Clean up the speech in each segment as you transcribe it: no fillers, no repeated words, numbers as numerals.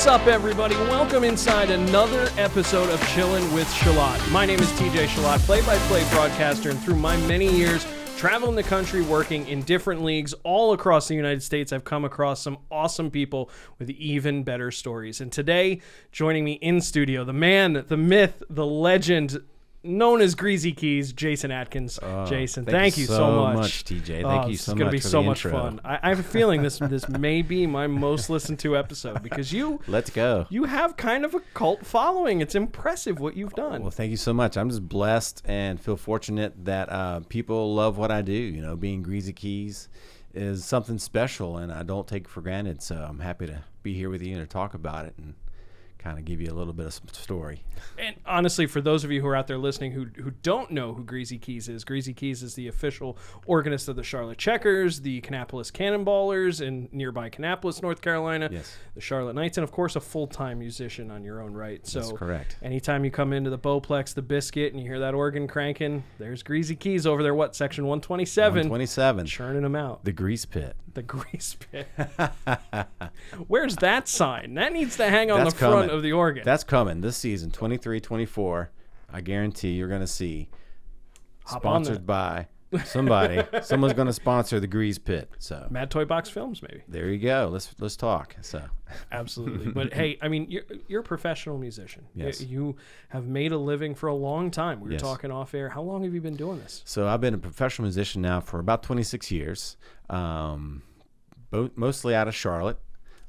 What's up, everybody? Welcome inside another episode of Chillin With Chillot. My name is TJ Chillot, play-by-play broadcaster, and through my many years traveling the country, working in different leagues all across the United States, I've come across some awesome people with even better stories. And today, joining me in studio, the man, the myth, the legend, known as Greazy Keyz, Jason Atkins. Jason, thank you so much, TJ. Thank you so much. It's going to be so much fun. I have a feeling this may be my most listened to episode because Let's go. You have kind of a cult following. It's impressive what you've done. Well, thank you so much. I'm just blessed and feel fortunate that people love what I do. You know, being Greazy Keyz is something special, and I don't take it for granted. So I'm happy to be here with you and to talk about it and kind of give you a little bit of some story. And honestly, for those of you who are out there listening who don't know who Greazy Keyz is the official organist of the Charlotte Checkers, the Kannapolis Cannonballers in nearby Kannapolis, North Carolina, yes, the Charlotte Knights, and of course a full-time musician on your own right. So that's correct. Anytime you come into the Bowplex, the Biscuit, and you hear that organ cranking, there's Greazy Keyz over there, section 127? 127. Churning them out. The grease pit. The grease pit. Where's that sign? That needs to hang on the front coming. Of the organ. That's coming this season, 23-24. I guarantee you're going to see. Sponsored by somebody. Someone's going to sponsor the grease pit. So Mad Toy Box Films, maybe. There you go. Let's talk. So absolutely. But hey, I mean, you're a professional musician. Yes. You have made a living for a long time. We were Yes. talking off air. How long have you been doing this? So I've been a professional musician now for about 26 years. Mostly out of Charlotte.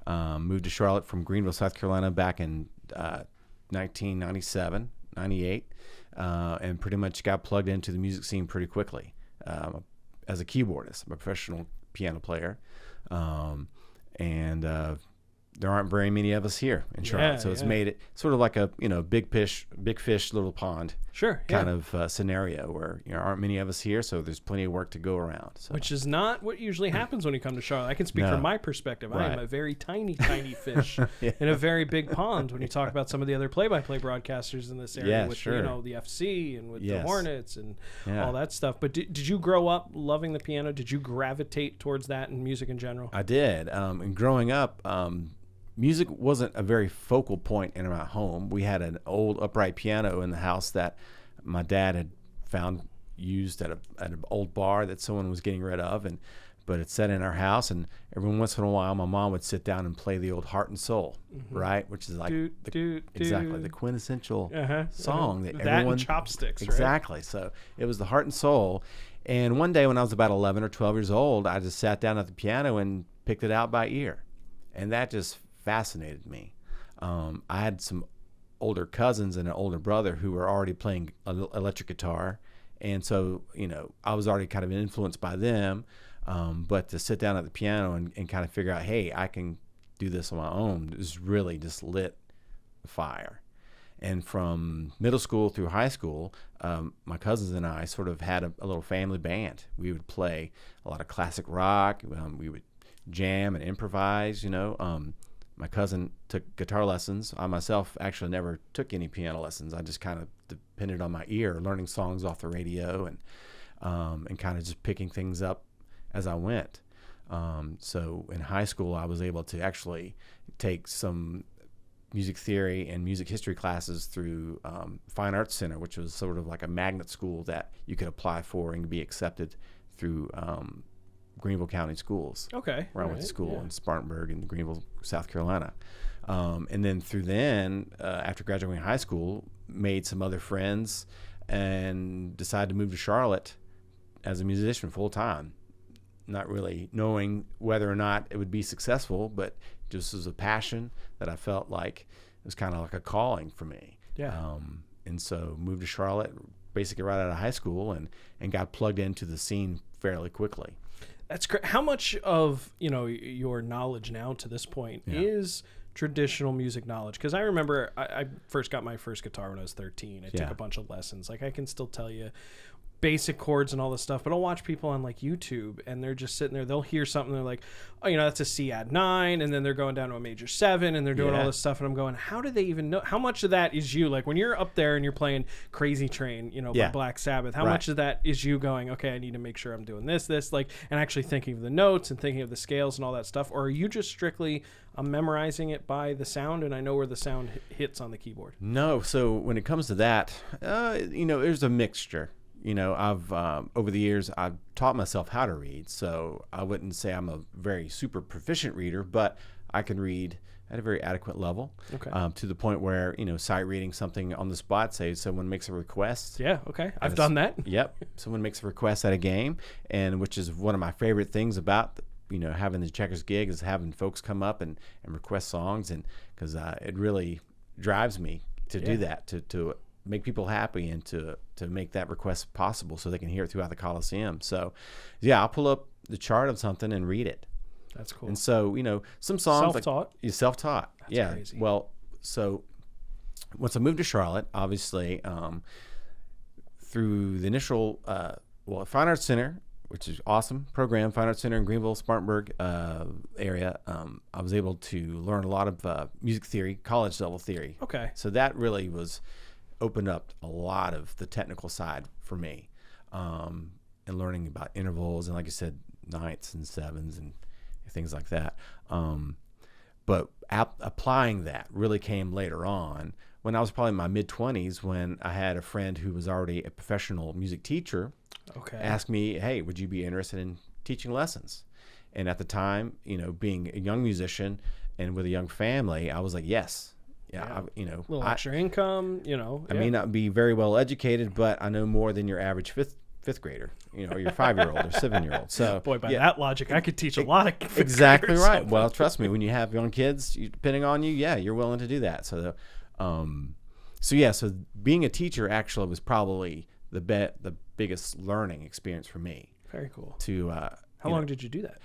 Moved to Charlotte from Greenville, South Carolina back in 1997, 98, and pretty much got plugged into the music scene pretty quickly. As a keyboardist, I'm a professional piano player, and there aren't very many of us here in Charlotte, so it's made it sort of like a big fish, little pond, kind of scenario where aren't many of us here, so there's plenty of work to go around. So. Which is not what usually happens when you come to Charlotte. I can speak from my perspective. Right. I am a very tiny fish in a very big pond. When you talk about some of the other play-by-play broadcasters in this area, with the FC and with the Hornets and all that stuff. But did you grow up loving the piano? Did you gravitate towards that and music in general? I did. And growing up. Music wasn't a very focal point in our home. We had an old upright piano in the house that my dad had found used at an old bar that someone was getting rid of, but it sat in our house. And every once in a while, my mom would sit down and play the old Heart and Soul, right, which is like exactly the quintessential song that everyone. And Chopsticks, exactly. Right? So it was the Heart and Soul. And one day when I was about 11 or 12 years old, I just sat down at the piano and picked it out by ear, and that just fascinated me. I had some older cousins and an older brother who were already playing electric guitar, and so I was already kind of influenced by them. But to sit down at the piano and kind of figure out, hey, I can do this on my own, is really just lit the fire. And from middle school through high school, my cousins and I sort of had a little family band. We would play a lot of classic rock. We would jam and improvise. My cousin took guitar lessons. I myself actually never took any piano lessons. I just kind of depended on my ear, learning songs off the radio and kind of just picking things up as I went. So in high school, I was able to actually take some music theory and music history classes through Fine Arts Center, which was sort of like a magnet school that you could apply for and be accepted through Greenville County schools. Okay. Where I went to school in Spartanburg and Greenville, South Carolina. And then after graduating high school, made some other friends and decided to move to Charlotte as a musician full time. Not really knowing whether or not it would be successful, but just as a passion that I felt like it was kind of like a calling for me. Yeah. And so moved to Charlotte basically right out of high school and got plugged into the scene fairly quickly. That's great. How much of your knowledge now to this point is traditional music knowledge? Because I remember I first got my first guitar when I was 13. I took a bunch of lessons. Like I can still tell you basic chords and all this stuff, but I'll watch people on like YouTube and they're just sitting there, they'll hear something, they're like, oh, that's a C add 9, and then they're going down to a major 7 and they're doing all this stuff, and I'm going, how do they even know? How much of that is you? Like when you're up there and you're playing Crazy Train, by Black Sabbath, how much of that is you going, okay, I need to make sure I'm doing this, like, and actually thinking of the notes and thinking of the scales and all that stuff? Or are you just strictly, I'm memorizing it by the sound and I know where the sound hits on the keyboard? No. So when it comes to that, there's a mixture. I've over the years, I've taught myself how to read, so I wouldn't say I'm a very super proficient reader, but I can read at a very adequate level, to the point where, sight reading something on the spot, say someone makes a request. Yeah, okay. I've done that. Yep. Someone makes a request at a game, and which is one of my favorite things about, having the Checkers gig, is having folks come up and request songs, and because it really drives me to do that, to make people happy and to make that request possible so they can hear it throughout the Coliseum. So, yeah, I'll pull up the chart of something and read it. That's cool. And so, some songs... Self-taught? Self-taught. That's crazy. Well, so once I moved to Charlotte, obviously, through the initial... Fine Arts Center, which is awesome program, Fine Arts Center in Greenville, Spartanburg area, I was able to learn a lot of music theory, college-level theory. Okay. So that really opened up a lot of the technical side for me, and learning about intervals and, like I said, ninths and sevens and things like that. But applying that really came later on when I was probably in my mid-20s, when I had a friend who was already a professional music teacher ask me, hey, would you be interested in teaching lessons? And at the time, being a young musician and with a young family, I was like, yes. Yeah, a little extra income, I may not be very well educated, but I know more than your average fifth grader, or your 5-year-old or 7-year-old. So, boy, by that logic, I could teach a lot of fifth exactly graders. Right. Well, trust me, when you have young kids, depending on you, you're willing to do that. So, so being a teacher actually was probably the biggest learning experience for me. Very cool. How long did you do that?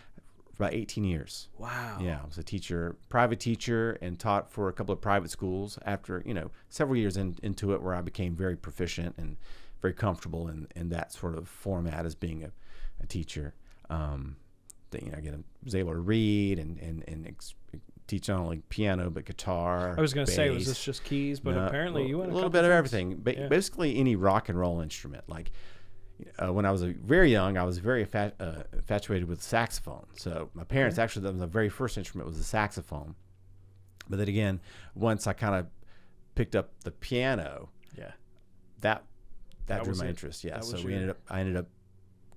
About 18 years. Wow. Yeah, I was a teacher, private teacher, and taught for a couple of private schools after, several years into it, where I became very proficient and very comfortable in that sort of format as being a teacher. Again, I was able to read and teach not only piano but guitar. I was going to say, was this just keys? But apparently you went a little bit of everything. Basically any rock and roll instrument. Like when I was very young, I was very infatuated with saxophone. So my parents actually, that was the very first instrument was the saxophone. But then again, once I kind of picked up the piano, that drew my interest. Yeah, so I ended up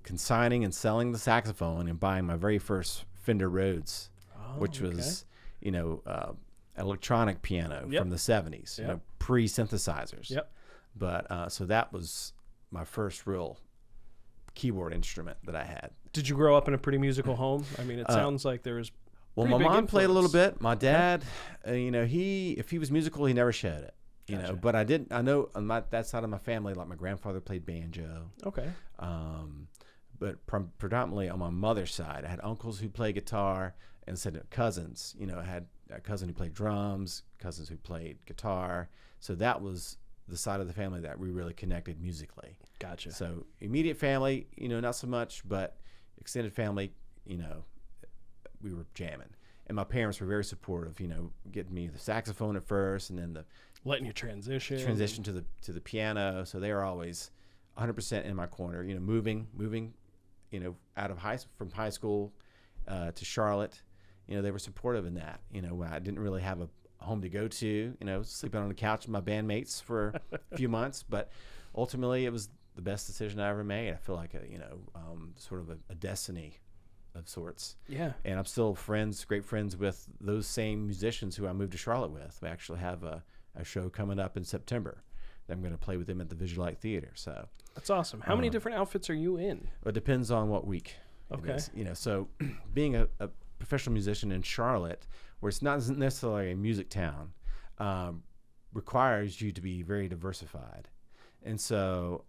consigning and selling the saxophone and buying my very first Fender Rhodes, which was electronic piano from the 70s, pre-synthesizers. Yep. But so that was my first real keyboard instrument that I had. Did you grow up in a pretty musical home? I mean, it sounds like there was. Well, my mom played a little bit. My dad, if he was musical, he never showed it. Gotcha. But I know on that side of my family, like my grandfather played banjo. Okay. But predominantly on my mother's side, I had uncles who played guitar, and said cousins. I had a cousin who played drums, cousins who played guitar. So that was the side of the family that we really connected musically. Gotcha. So immediate family, not so much, but extended family, we were jamming. And my parents were very supportive, getting me the saxophone at first, and then letting you transition to the piano. So they were always 100% in my corner. Moving, out of from high school to Charlotte. They were supportive in that. When I didn't really have a home to go to, sleeping on the couch with my bandmates for a few months, but ultimately it was the best decision I ever made. I feel like sort of a destiny of sorts. Yeah. And I'm still great friends with those same musicians who I moved to Charlotte with. We actually have a show coming up in September that I'm going to play with them at the Visual Light Theater. So that's awesome. How many different outfits are you in? It depends on what week. Okay. So being a professional musician in Charlotte, where it's not necessarily a music town, requires you to be very diversified. And so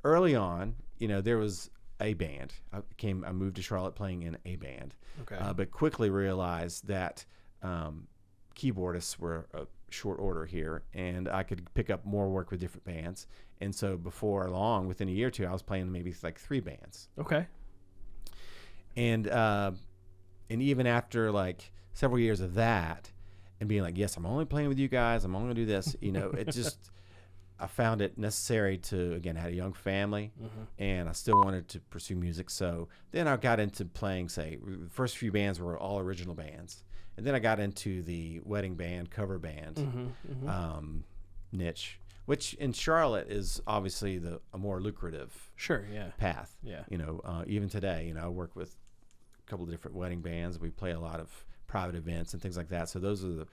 early on, there was a band. I moved to Charlotte playing in a band, but quickly realized that keyboardists were short order here, and I could pick up more work with different bands. And so before long, within a year or two, I was playing maybe like 3 bands. Okay. And even after like several years of that, and being like, yes, I'm only playing with you guys, I'm only gonna do this, it just, I found it necessary to, again, I had a young family, and I still wanted to pursue music. So then I got into playing, say, the first few bands were all original bands. And then I got into the wedding band, cover band niche, which in Charlotte is obviously a more lucrative path. Yeah. Even today, I work with a couple of different wedding bands. We play a lot of private events and things like that. So those are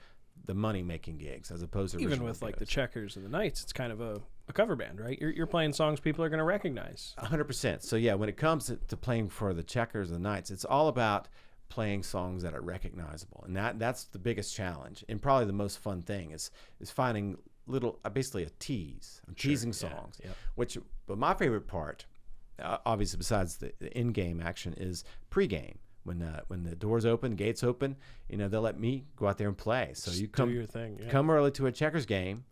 the money-making gigs as opposed to even with like the Checkers and the Knights, it's kind of a cover band, right? You're playing songs people are going to recognize. 100%. So yeah, when it comes to playing for the Checkers and the Knights, it's all about playing songs that are recognizable, and that's the biggest challenge, and probably the most fun thing is finding little, basically a tease. I'm teasing songs, but my favorite part, obviously besides the in-game action, is pre-game. When the doors open, gates open, they'll let me go out there and play. So you come do your thing. Yeah. Come early to a Checkers game,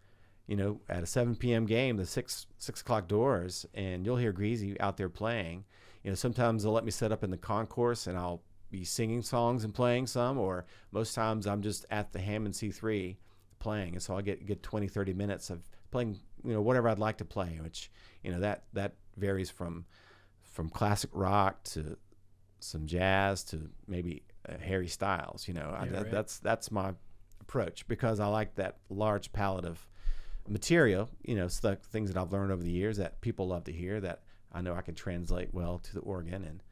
at a 7 p.m. game, the 6 o'clock doors, and you'll hear Greazy out there playing. Sometimes they'll let me set up in the concourse, and I'll be singing songs and playing some, or most times I'm just at the Hammond C3 playing, and so I get 20, 30 minutes of playing, whatever I'd like to play, which, that varies from classic rock to some jazz to maybe Harry Styles. That's my approach, because I like that large palette of material, so things that I've learned over the years that people love to hear, that I know I can translate well to the organ and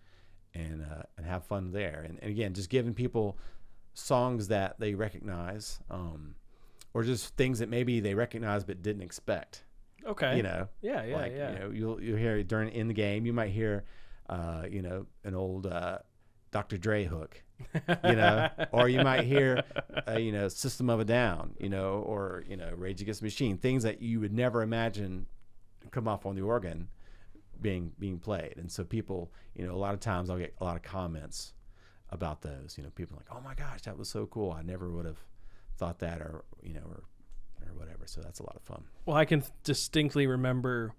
have fun there. And again, just giving people songs that they recognize, or just things that maybe they recognize but didn't expect. Okay. Yeah. You'll hear in the game, you might hear, an old Dr. Dre hook, or you might hear, System of a Down, or, Rage Against the Machine, things that you would never imagine come off on the organ being played. And so people, a lot of times I'll get a lot of comments about those. People are like, oh my gosh, that was so cool. I never would have thought that, or whatever. So that's a lot of fun. Well, I can distinctly remember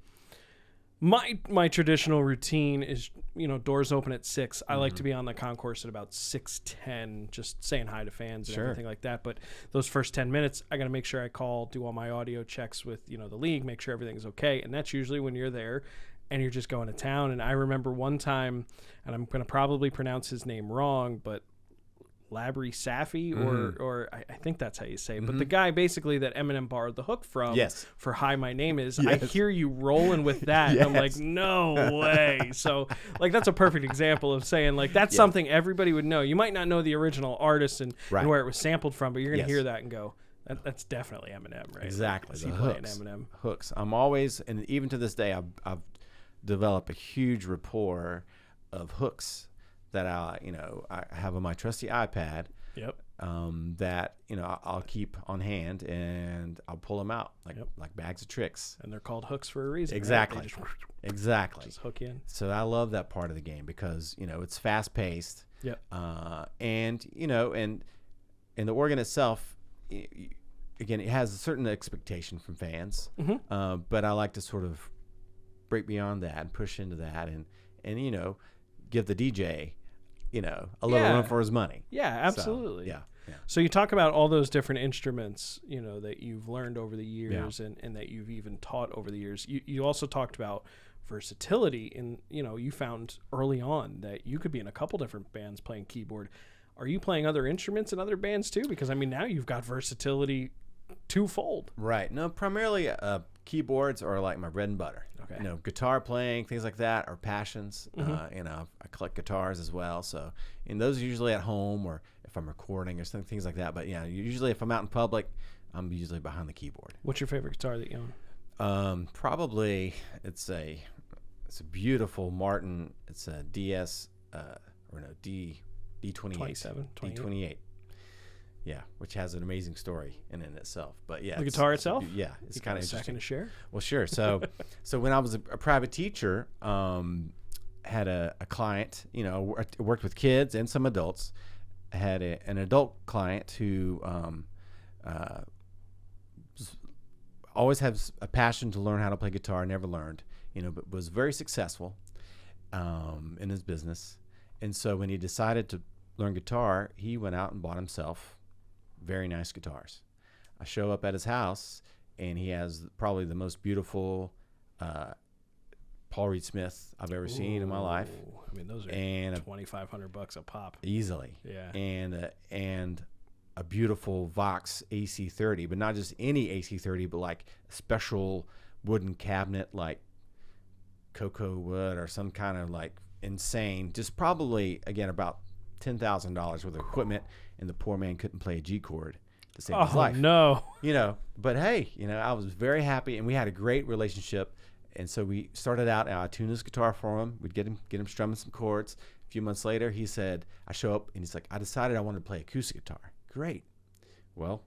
my traditional routine is, doors open at 6. I like to be on the concourse at about 6:10, just saying hi to fans and everything like that. But those first 10 minutes, I got to make sure I do all my audio checks with, the league, make sure everything's okay. And that's usually when you're there and you're just going to town. And I remember one time, and I'm going to probably pronounce his name wrong, but Labry Safi, or I think that's how you say it. But the guy basically that Eminem borrowed the hook from for Hi, My Name Is, I hear you rolling with that. And I'm like, no way. So like, that's a perfect example of saying like, that's something everybody would know. You might not know the original artist and where it was sampled from, but you're going to hear that and go, that's definitely Eminem, right? Exactly. Like, is he playing Eminem? Hooks. I'm always, and even to this day, I've developed a huge rapport of hooks that I have on my trusty iPad. Yep. That I'll keep on hand, and I'll pull them out like bags of tricks. And they're called hooks for a reason. Exactly. Right? Exactly. Just hook in. So I love that part of the game because it's fast paced. Yep. And the organ itself, again, it has a certain expectation from fans. But I like to sort of break beyond that and push into that, and give the DJ a little run for his money. Yeah, absolutely. So, yeah. So you talk about all those different instruments, that you've learned over the years and that you've even taught over the years. You also talked about versatility, and you found early on that you could be in a couple different bands playing keyboard. Are you playing other instruments in other bands too? Because now you've got versatility twofold. Right. No, primarily keyboards are like my bread and butter. Okay. Guitar playing, things like that are passions. I collect guitars as well. So, and those are usually at home or if I'm recording or things like that. But yeah, usually if I'm out in public, I'm usually behind the keyboard. What's your favorite guitar that you own? Probably it's a beautiful Martin. It's a D28. D28. Yeah, which has an amazing story in itself. But yeah, the guitar itself. Yeah, it's kind of interesting. Second to share. Well, sure. So when I was a private teacher, had a client. Worked with kids and some adults. I had an adult client who always has a passion to learn how to play guitar. Never learned, but was very successful in his business. And so when he decided to learn guitar, he went out and bought himself very nice guitars. I show up at his house, and he has probably the most beautiful Paul Reed Smith I've ever seen in my life. I mean, those are $2,500 a pop. Easily. Yeah. And a beautiful Vox AC30, but not just any AC30, but like a special wooden cabinet, like cocoa wood or some kind of like insane, just probably, again, about $10,000 worth of equipment, and the poor man couldn't play a G chord to save his life. No. But hey, I was very happy, and we had a great relationship. And so we started out, I tuned his guitar for him. We'd get him strumming some chords. A few months later, he said, I show up, and he's like, I decided I wanted to play acoustic guitar. Great. Well,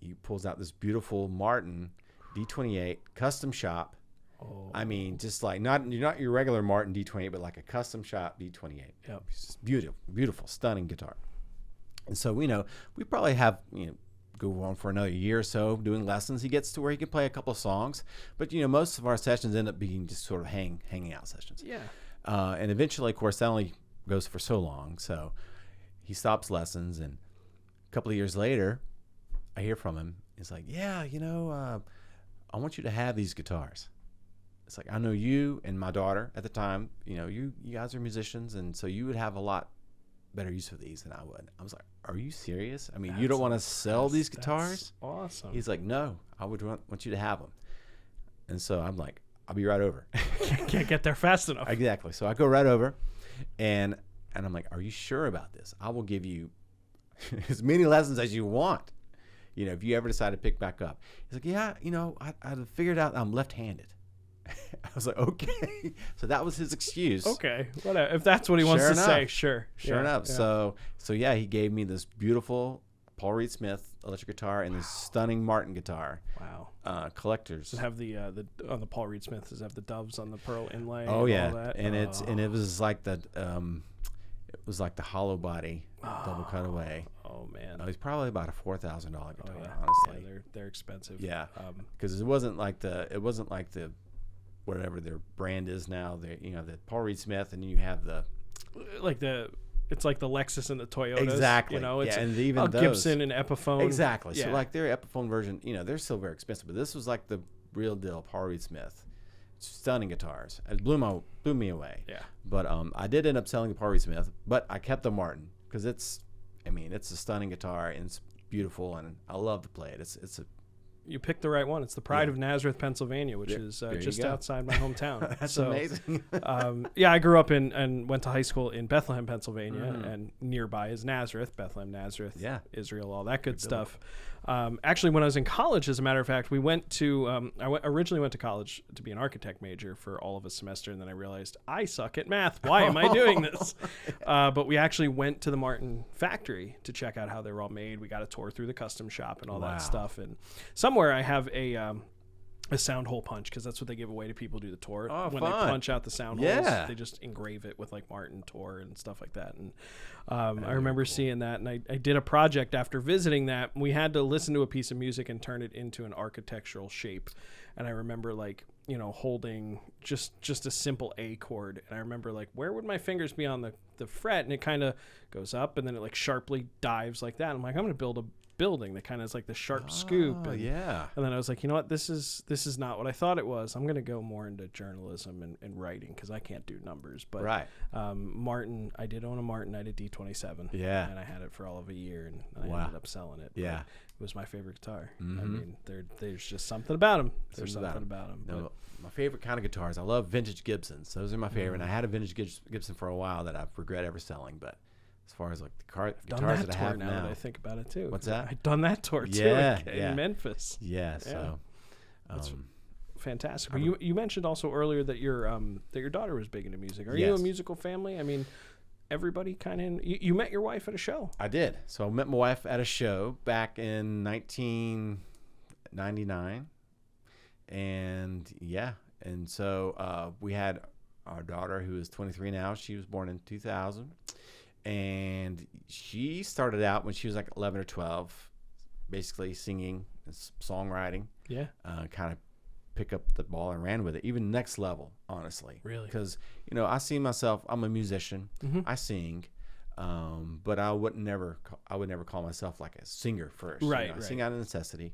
he pulls out this beautiful Martin D28 custom shop. Oh. I mean, just like not your regular Martin D28, but like a custom shop D28. Yep. It's just beautiful, stunning guitar. And so we probably have go on for another year or so doing lessons. He gets to where he can play a couple of songs, but most of our sessions end up being just sort of hanging out sessions. Yeah. And eventually, of course, that only goes for so long. So he stops lessons, and a couple of years later, I hear from him. He's like, yeah, I want you to have these guitars. It's like, I know you and my daughter at the time, you guys are musicians, and so you would have a lot better use for these than I would. I was like, are you serious? I mean, you don't want to sell these guitars? That's awesome. He's like, no, I would want you to have them. And so I'm like, I'll be right over. Can't get there fast enough. Exactly. So I go right over, and I'm like, are you sure about this? I will give you as many lessons as you want, if you ever decide to pick back up. He's like, yeah, I figured out I'm left-handed. I was like, okay. So that was his excuse. Okay, whatever. If that's what he wants to say, sure. Sure enough. Yeah. So yeah, he gave me this beautiful Paul Reed Smith electric guitar and this stunning Martin guitar. Wow. Collectors. Does it have the on the Paul Reed Smith? Does it have the doves on the pearl inlay? Oh and yeah, all that? and it was like the hollow body double cutaway. Oh man. It's probably about a $4,000 guitar, honestly. Yeah, they're expensive. Yeah. Because it wasn't like the whatever their brand is now. The Paul Reed Smith, and you have it's like the Lexus and the Toyotas. Exactly. It's and even those, Gibson and Epiphone. Exactly. Yeah. So like their Epiphone version, they're still very expensive, but this was like the real deal Paul Reed Smith. Stunning guitars. It blew me away. Yeah. But I did end up selling the Paul Reed Smith, but I kept the Martin because it's a stunning guitar, and it's beautiful, and I love to play it. You picked the right one. It's the pride of Nazareth, Pennsylvania, which is just outside my hometown. That's amazing. I grew up and went to high school in Bethlehem, Pennsylvania, and nearby is Nazareth, Bethlehem, Nazareth, Israel, all that good stuff. Actually, when I was in college, as a matter of fact, we went to, originally went to college to be an architect major for all of a semester, and then I realized I suck at math. Why am I doing this? But we actually went to the Martin factory to check out how they were all made. We got a tour through the custom shop and all that stuff. And somewhere I have a sound hole punch, because that's what they give away to people who do the tour. When fun. They punch out the sound holes, they just engrave it with like Martin tour and stuff like that. And I remember seeing that, and I did a project after visiting that. We had to listen to a piece of music and turn it into an architectural shape. And I remember holding just a simple A chord, and I remember where would my fingers be on the fret, and it kind of goes up, and then it sharply dives like that. I'm like, I'm going to build a building that kind of is like the sharp scoop, and then I was like, you know what, this is not what I thought it was. I'm going to go more into journalism and writing, because I can't do numbers. But Martin, I did own a Martin. I did D27, and I had it for all of a year, and I ended up selling it. But it was my favorite guitar. I mean, there's just something about them. There's something about them. No, my favorite kind of guitars, I love vintage Gibsons. Those are my favorite. And I had a vintage Gibson for a while that I regret ever selling, but as far as the guitars that I have now, that I think about it too. What's that? I've done that tour too in Memphis. So that's fantastic. Well, you mentioned also earlier that your daughter was big into music. Are you a musical family? I mean, everybody kind of. You met your wife at a show. I did. So I met my wife at a show back in 1999, and so we had our daughter, who is 23 now. She was born in 2000. And she started out when she was 11 or 12, basically singing and songwriting. Yeah. Kind of pick up the ball and ran with it, even next level, honestly. Really? Because, I see myself, I'm a musician. I sing. But I would never call myself like a singer first. Right. I sing out of necessity.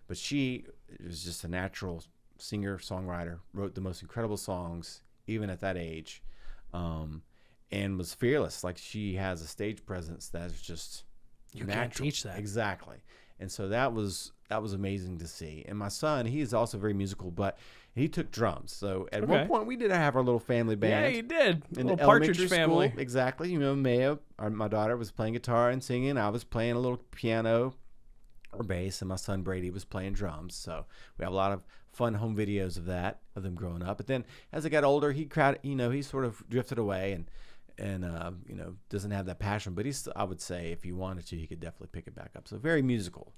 But she was just a natural singer, songwriter, wrote the most incredible songs, even at that age, and was fearless. Like, she has a stage presence that's just natural. Can't teach that. Exactly. And so that was amazing to see. And my son, he is also very musical, but he took drums. So at one point, we did have our little family band. Yeah, you did. In little the Partridge elementary family. School. Exactly. Maya, my daughter, was playing guitar and singing. I was playing a little piano or bass, and my son Brady was playing drums. So we have a lot of fun home videos of them growing up. But then as I got older, he sort of drifted away and doesn't have that passion. But I would say if he wanted to, he could definitely pick it back up. So very musical.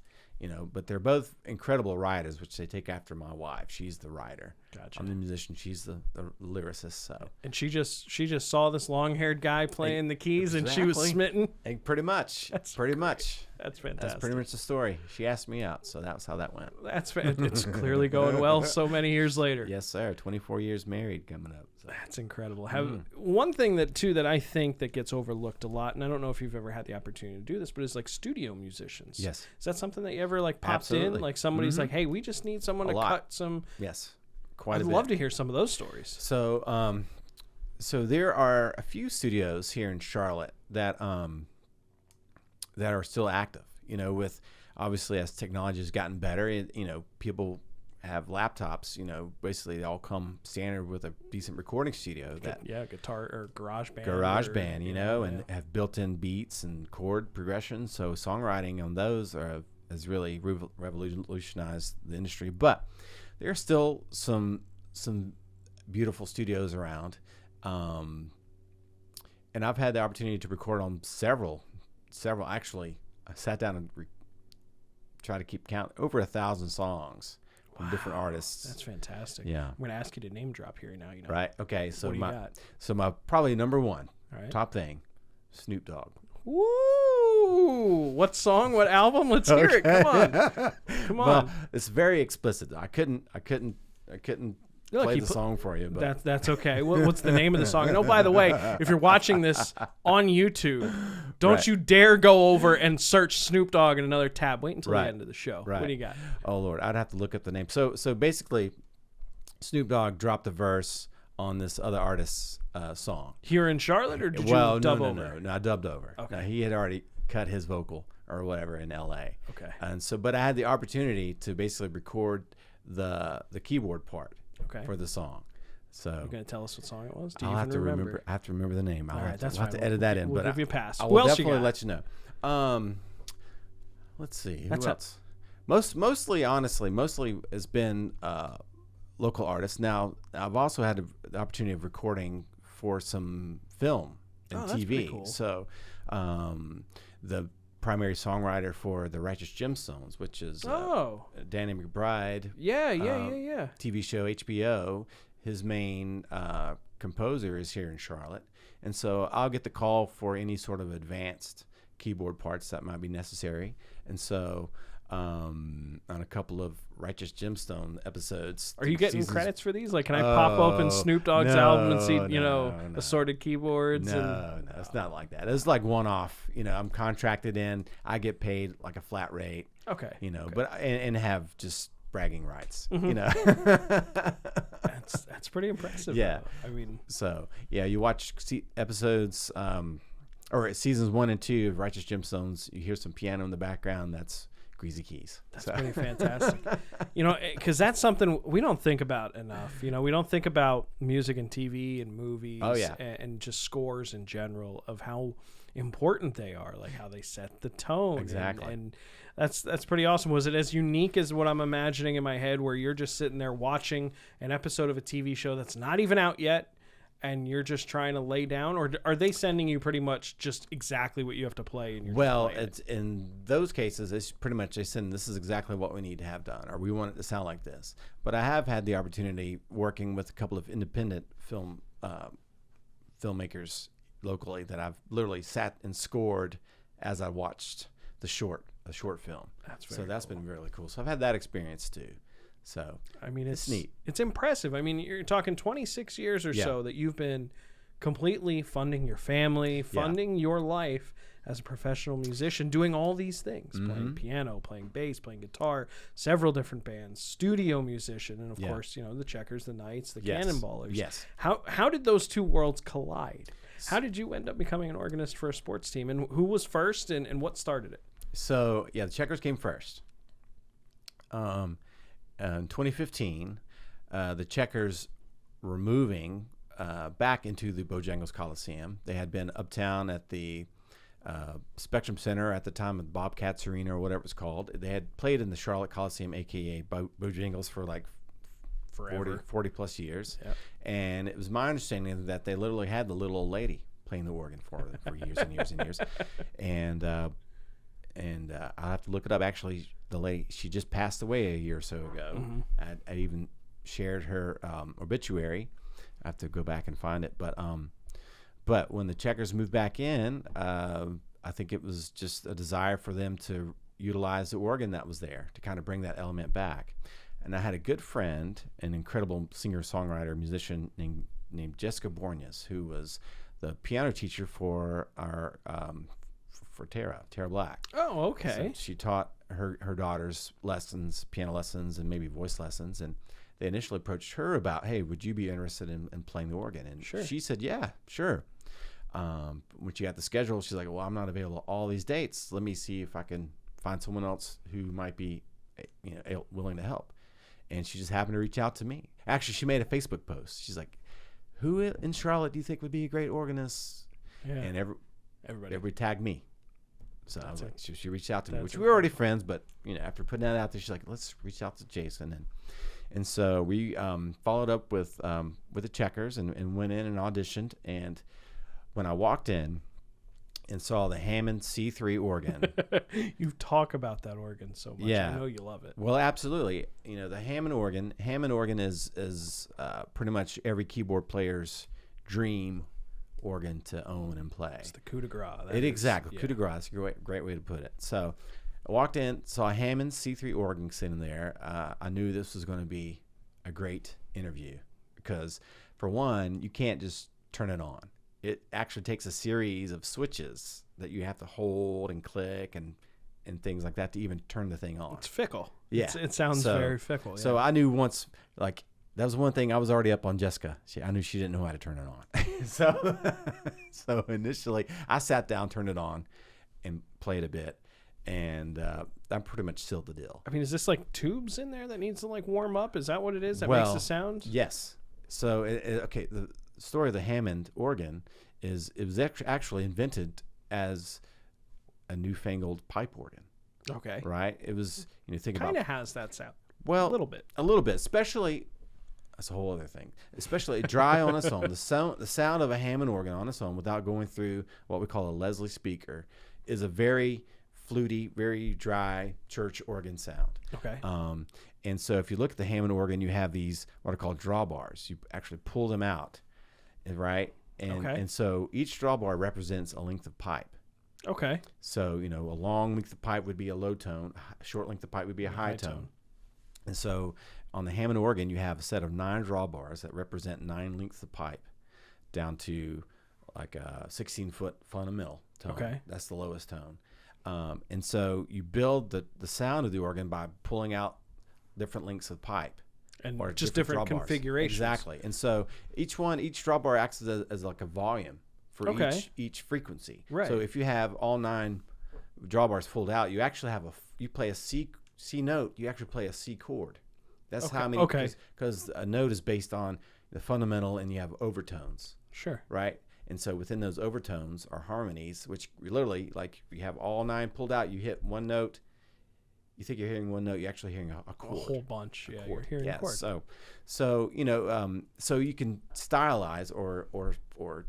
But they're both incredible writers, which they take after my wife. She's the writer. Gotcha. I'm the musician. She's the lyricist. So. And she just saw this long-haired guy playing the keys, and she was smitten. Pretty much. Pretty much. That's fantastic. That's pretty much the story. She asked me out, so that was how that went. It's clearly going well so many years later. Yes, sir. 24 years married coming up. So. That's incredible. One thing that I think that gets overlooked a lot, and I don't know if you've ever had the opportunity to do this, but it's like studio musicians. Yes. Is that something that you ever like popped Absolutely. in? Like somebody's like, hey, we just need someone to cut some. Yes. I'd love to hear some of those stories. So, so there are a few studios here in Charlotte that are still active. With obviously as technology has gotten better, people have laptops. Basically they all come standard with a decent recording studio. Guitar or GarageBand. And have built-in beats and chord progressions. So songwriting on those has really revolutionized the industry. But there are still some beautiful studios around, and I've had the opportunity to record on several. Actually, I sat down and try to keep count over 1,000 songs from different artists. That's fantastic. Yeah, I'm gonna ask you to name drop here now. Right. Okay. So what do you got? So my probably number one, top thing, Snoop Dogg. Woo! What song? What album? Let's hear it. Come on. Well, it's very explicit. I couldn't play the song for you, but that's okay. What's the name of the song? And oh, by the way, if you're watching this on YouTube, don't you dare go over and search Snoop Dogg in another tab. Wait until the end of the show. Right. What do you got? Oh Lord, I'd have to look up the name. So basically, Snoop Dogg dropped the verse on this other artist's song. Here in Charlotte, or did you dub over? No, I dubbed over. Okay. No, he had already cut his vocal or whatever in L.A. Okay. And so, but I had the opportunity to basically record the keyboard part for the song. So you're gonna tell us what song it was? Do I'll you have even to remember? I have to remember the name. All right, we'll have to edit that in. We'll but give you a pass. I Who will else you definitely got? let you know. Let's see. Who else? Mostly has been local artists. Now, I've also had the opportunity of recording for some film and that's TV. pretty cool. So, the primary songwriter for The Righteous Gemstones, which is Danny McBride. Yeah. TV show HBO. His main composer is here in Charlotte, and so I'll get the call for any sort of advanced keyboard parts that might be necessary. And so on a couple of Righteous Gemstone episodes. Are you getting credits for these? Like, can I pop open Snoop Dogg's album and see, assorted keyboards? No, it's not like that. It's like one-off. I'm contracted in. I get paid like a flat rate. Okay. But and have just bragging rights. That's pretty impressive. Yeah. Though. I mean, so yeah, you watch episodes or seasons 1 and 2 of Righteous Gemstones. You hear some piano in the background. That's Greazy Keyz. That's pretty fantastic. Because that's something we don't think about enough. We don't think about music and TV and movies. Oh, yeah. and just scores in general of how important they are, like how they set the tone. Exactly. And that's pretty awesome. Was it as unique as what I'm imagining in my head, where you're just sitting there watching an episode of a TV show that's not even out yet, and you're just trying to lay down, or are they sending you pretty much just exactly what you have to play? And it's in those cases, it's pretty much they send, this is exactly what we need to have done, or we want it to sound like this. But I have had the opportunity working with a couple of independent filmmakers locally that I've literally sat and scored as I watched a short film. That's been really cool. So I've had that experience too. So I mean, it's neat. It's impressive. I mean, you're talking 26 years or so that you've been completely funding your family, funding your life as a professional musician, doing all these things, playing piano, playing bass, playing guitar, several different bands, studio musician, and of course, you know, the Checkers, the Knights, the Cannonballers. Yes. How did those two worlds collide? How did you end up becoming an organist for a sports team, and who was first, and what started it? So the Checkers came first. In 2015, the Checkers were moving back into the Bojangles Coliseum. They had been uptown at the Spectrum Center at the time of Bobcats Arena or whatever it's called. They had played in the Charlotte Coliseum, a.k.a. Bojangles, for like Forever. 40 plus years. Yep. And it was my understanding that they literally had the little old lady playing the organ for them for years and years and years. And I'll have to look it up. Actually, the lady, she just passed away a year or so ago. I even shared her obituary. I have to go back and find it. But when the Checkers moved back in, I think it was just a desire for them to utilize the organ that was there to kind of bring that element back. And I had a good friend, an incredible singer-songwriter, musician named Jessica Borges, who was the piano teacher for our for Tara Black. Oh, okay. So she taught her daughters lessons, piano lessons, and maybe voice lessons. And they initially approached her about, hey, would you be interested in playing the organ? And she said, yeah, sure. When she got the schedule, she's like, well, I'm not available all these dates. Let me see if I can find someone else who might be, willing to help. And she just happened to reach out to me. Actually, she made a Facebook post. She's like, who in Charlotte do you think would be a great organist? Yeah. And everybody tagged me. So I was like, she reached out to me, which we were already friends, but after putting that out there, she's like, let's reach out to Jason. And so we followed up with the Checkers and went in and auditioned. And when I walked in and saw the Hammond C3 organ. You talk about that organ so much. Yeah. I know you love it. Well, absolutely. The Hammond organ is pretty much every keyboard player's dream organ to own and play. It's the coup de grace. Exactly. Coup de grace. Great way to put it. So I walked in, saw a Hammond C3 organ sitting there. I knew this was going to be a great interview because, for one, you can't just turn it on. It actually takes a series of switches that you have to hold and click and things like that to even turn the thing on. It's fickle. Yeah. It sounds very fickle. Yeah. So I knew once, like, that was one thing. I was already up on Jessica. I knew she didn't know how to turn it on. So initially I sat down, turned it on, and played a bit. And that pretty much sealed the deal. I mean, is this like tubes in there that needs to like warm up? Is that what it is that makes the sound? Yes. So, the story of the Hammond organ is it was actually invented as a newfangled pipe organ. Okay. Right? It was, think about... Kind of has that sound. Well... A little bit. Especially... That's a whole other thing. Especially dry on its own. The sound of a Hammond organ on its own without going through what we call a Leslie speaker is a very fluty, very dry church organ sound. Okay. And so if you look at the Hammond organ, you have these what are called drawbars. You actually pull them out, right? And so each drawbar represents a length of pipe. Okay. So, a long length of pipe would be a low tone. A short length of pipe would be a high tone. And so on the Hammond organ, you have a set of 9 drawbars that represent 9 lengths of pipe down to like a 16-foot fundamental tone. Okay. That's the lowest tone. And so you build the sound of the organ by pulling out different lengths of pipe. And or just different configurations. Exactly. And so each drawbar acts as like a volume for each frequency. Right. So if you have all 9 drawbars pulled out, you actually have you play a C note, you actually play a C chord. That's how many, because a note is based on the fundamental and you have overtones. Sure. Right? And so within those overtones are harmonies, which literally, like, you have all 9 pulled out, you hit one note, you think you're hearing one note, you're actually hearing a chord. A whole bunch. Yeah, you're hearing a chord. So so you can stylize or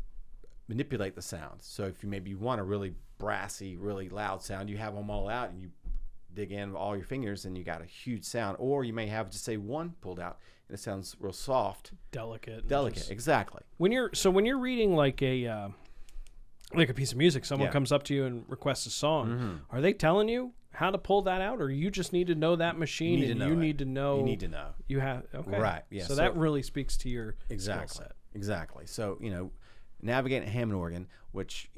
manipulate the sound. So if you want a really brassy, really loud sound, you have them all out and you dig in with all your fingers and you got a huge sound. Or you may have just say one pulled out and it sounds real soft, delicate, exactly. When you're reading like a piece of music, someone comes up to you and requests a song. Mm-hmm. Are they telling you how to pull that out, or you just need to know that machine You need to know. you have okay. Right, yeah. So that really speaks to your skill set. Exactly. So, navigating a Hammond organ, which,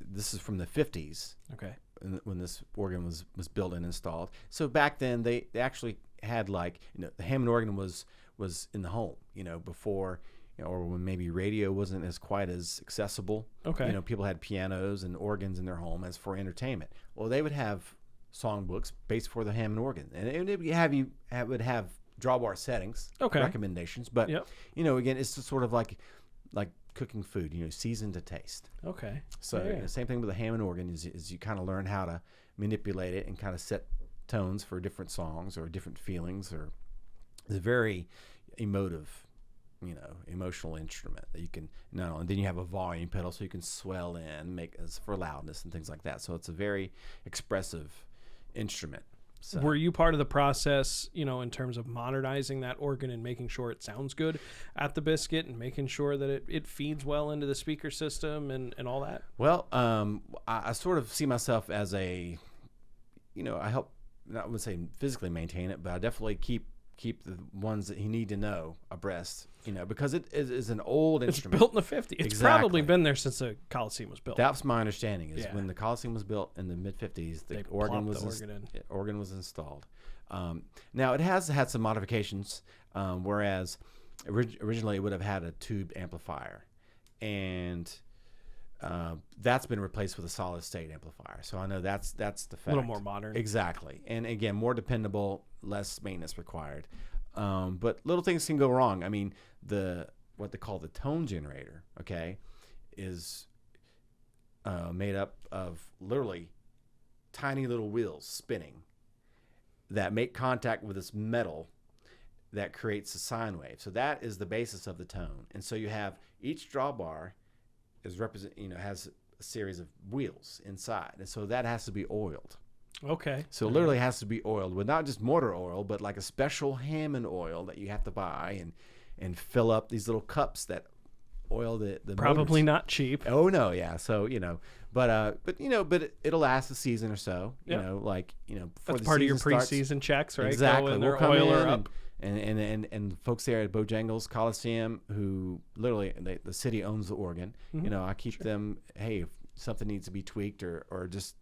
this is from the 50s. Okay. When this organ was built and installed. So back then they actually had the Hammond organ was in the home, before, or when maybe radio wasn't as quite as accessible. Okay. People had pianos and organs in their home as for entertainment. Well, they would have songbooks based for the Hammond organ, and it would have drawbar settings, recommendations. But again, it's just sort of like cooking food, seasoned to taste. Okay. So the same thing with the Hammond organ is you kind of learn how to manipulate it and kind of set tones for different songs or different feelings. Or it's a very emotive, emotional instrument that you can and then you have a volume pedal so you can swell in, make as for loudness and things like that. So it's a very expressive instrument. So. Were you part of the process, in terms of modernizing that organ and making sure it sounds good at the Biscuit and making sure that it feeds well into the speaker system and all that? Well, I sort of see myself as I help, I wouldn't say physically maintain it, but I definitely keep the ones that you need to know abreast, because it is an old instrument. It's built in the 50s. It's probably been there since the Coliseum was built. That's my understanding, is when the Coliseum was built in the mid-50s, the organ was installed. Now, it has had some modifications, whereas originally it would have had a tubed amplifier. And that's been replaced with a solid-state amplifier. So I know that's the fact. A little more modern. Exactly. And again, more dependable, less maintenance required. But little things can go wrong. I mean, what they call the tone generator, is made up of literally tiny little wheels spinning that make contact with this metal that creates a sine wave. So that is the basis of the tone. And so you have each drawbar has a series of wheels inside, and so that has to be oiled. Okay. So it literally has to be oiled with not just motor oil, but like a special Hammond oil that you have to buy and fill up these little cups that oil the probably motors. Not cheap. Oh no, yeah. So but it'll last a season or so. Before that's the part of your season preseason starts. checks, right? Exactly. Go in We'll there, come oil her in up. And folks there at Bojangles Coliseum, who literally the city owns the organ. Mm-hmm. I keep them. Hey, if something needs to be tweaked or just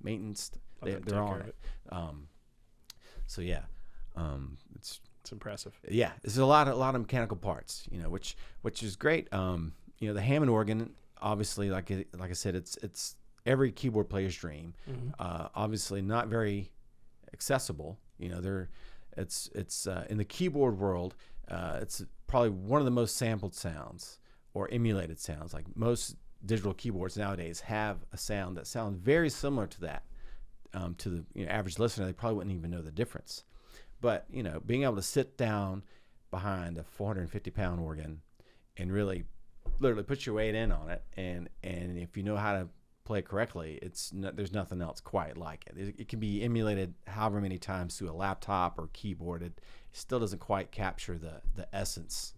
maintenance, they're on it. It's impressive. Yeah, there's a lot of mechanical parts. Which is great. The Hammond organ, obviously, like I said, it's every keyboard player's dream. Mm-hmm. Obviously, not very accessible. It's in the keyboard world, it's probably one of the most sampled sounds or emulated sounds. Like most digital keyboards nowadays have a sound that sounds very similar to that. To the average listener, they probably wouldn't even know the difference. But being able to sit down behind a 450-pound organ and really, literally put your weight in on it, and if you know how to play it correctly, there's nothing else quite like it. It can be emulated however many times through a laptop or keyboard. It still doesn't quite capture the essence.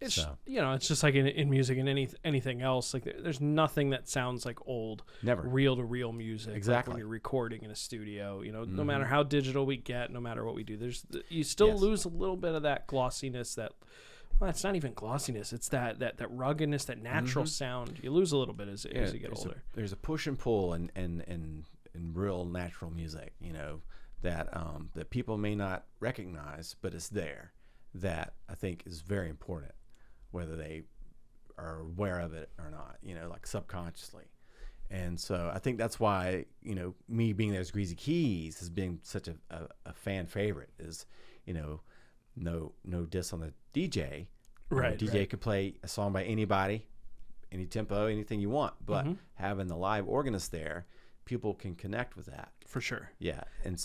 It's it's just like in music and anything else. Like there's nothing that sounds like old, never reel to reel music. Exactly. Like when you're recording in a studio, Mm-hmm. no matter how digital we get, no matter what we do, you still lose a little bit of that glossiness. Well, it's not even glossiness. It's that ruggedness, that natural sound. You lose a little bit as you get older. There's a push and pull in real natural music, that people may not recognize, but it's there. That I think is very important, whether they are aware of it or not. Like subconsciously. And so I think that's why me being there as Greazy Keyz has been such a fan favorite. Is no diss on the DJ. Right. DJ could play a song by anybody, any tempo, anything you want. But having the live organist there, people can connect with that. For sure. Yeah. And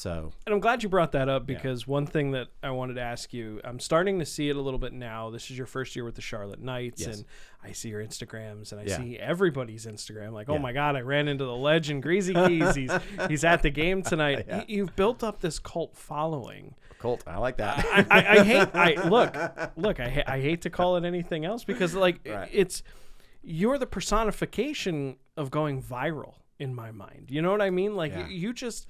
I'm glad you brought that up, because one thing that I wanted to ask you, I'm starting to see it a little bit now. This is your first year with the Charlotte Knights, and I see your Instagrams, and I see everybody's Instagram. Like, oh my God, I ran into the legend Greazy Keyz. He's at the game tonight. You've built up this cult following. Cult, I like that. I hate to call it anything else, because you're the personification of going viral. in my mind. You know what I mean? Like Yeah. you just,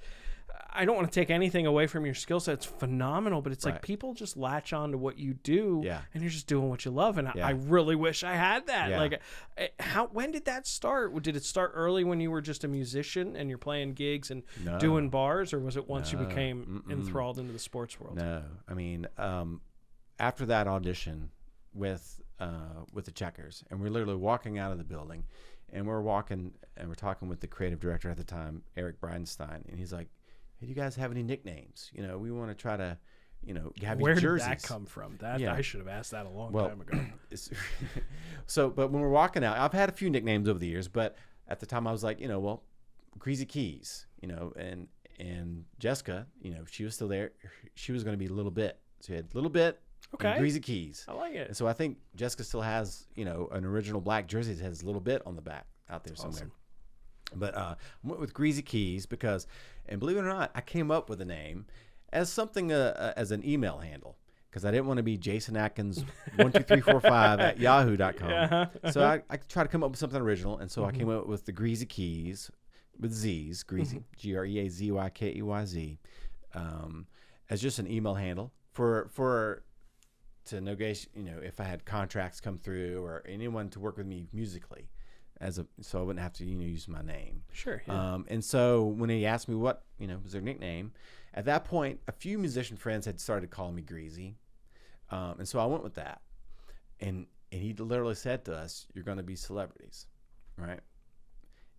I don't want to take anything away from your skill set. It's phenomenal, but it's like Right. people just latch on to what you do, Yeah. and you're just doing what you love. And Yeah. I really wish I had that. Yeah. Like, when did that start? Did it start early when you were just a musician and you're playing gigs and No. doing bars, or was it once you No. became enthralled into the sports world? No, I mean, after that audition with the Checkers, and we're literally walking out of the building, and we're walking and we're talking with the creative director at the time, Eric Bridenstine, and he's like, "Hey, do you guys have any nicknames? You know, we want to try to, you know, have Where these did jerseys." that come from? That Yeah. I should have asked that a long time ago. So, but when we're walking out, I've had a few nicknames over the years, but at the time I was like, you know, well, Greazy Keyz, you know, and Jessica, you know, she was still there. She was going to be Little Bit. So you had Little Bit, Okay. and Greazy Keyz. I like it. And so I think Jessica still has, you know, an original black jersey that has Little Bit on the back out there somewhere. Awesome. But I went with Greazy Keyz because, and believe it or not, I came up with the name as something as an email handle, because I didn't want to be Jason Atkins 12345 at yahoo.com. Yeah. So I tried to come up with something original, and so I came up with the Greazy Keyz with Z's, Greazy, Greazykyez, as just an email handle for to negotiate, you know, if I had contracts come through or anyone to work with me musically, so I wouldn't have to, you know, use my name. Sure. Yeah. And so when he asked me what, you know, was their nickname, at that point, a few musician friends had started calling me Greazy. And so I went with that. And he literally said to us, "You're going to be celebrities." Right.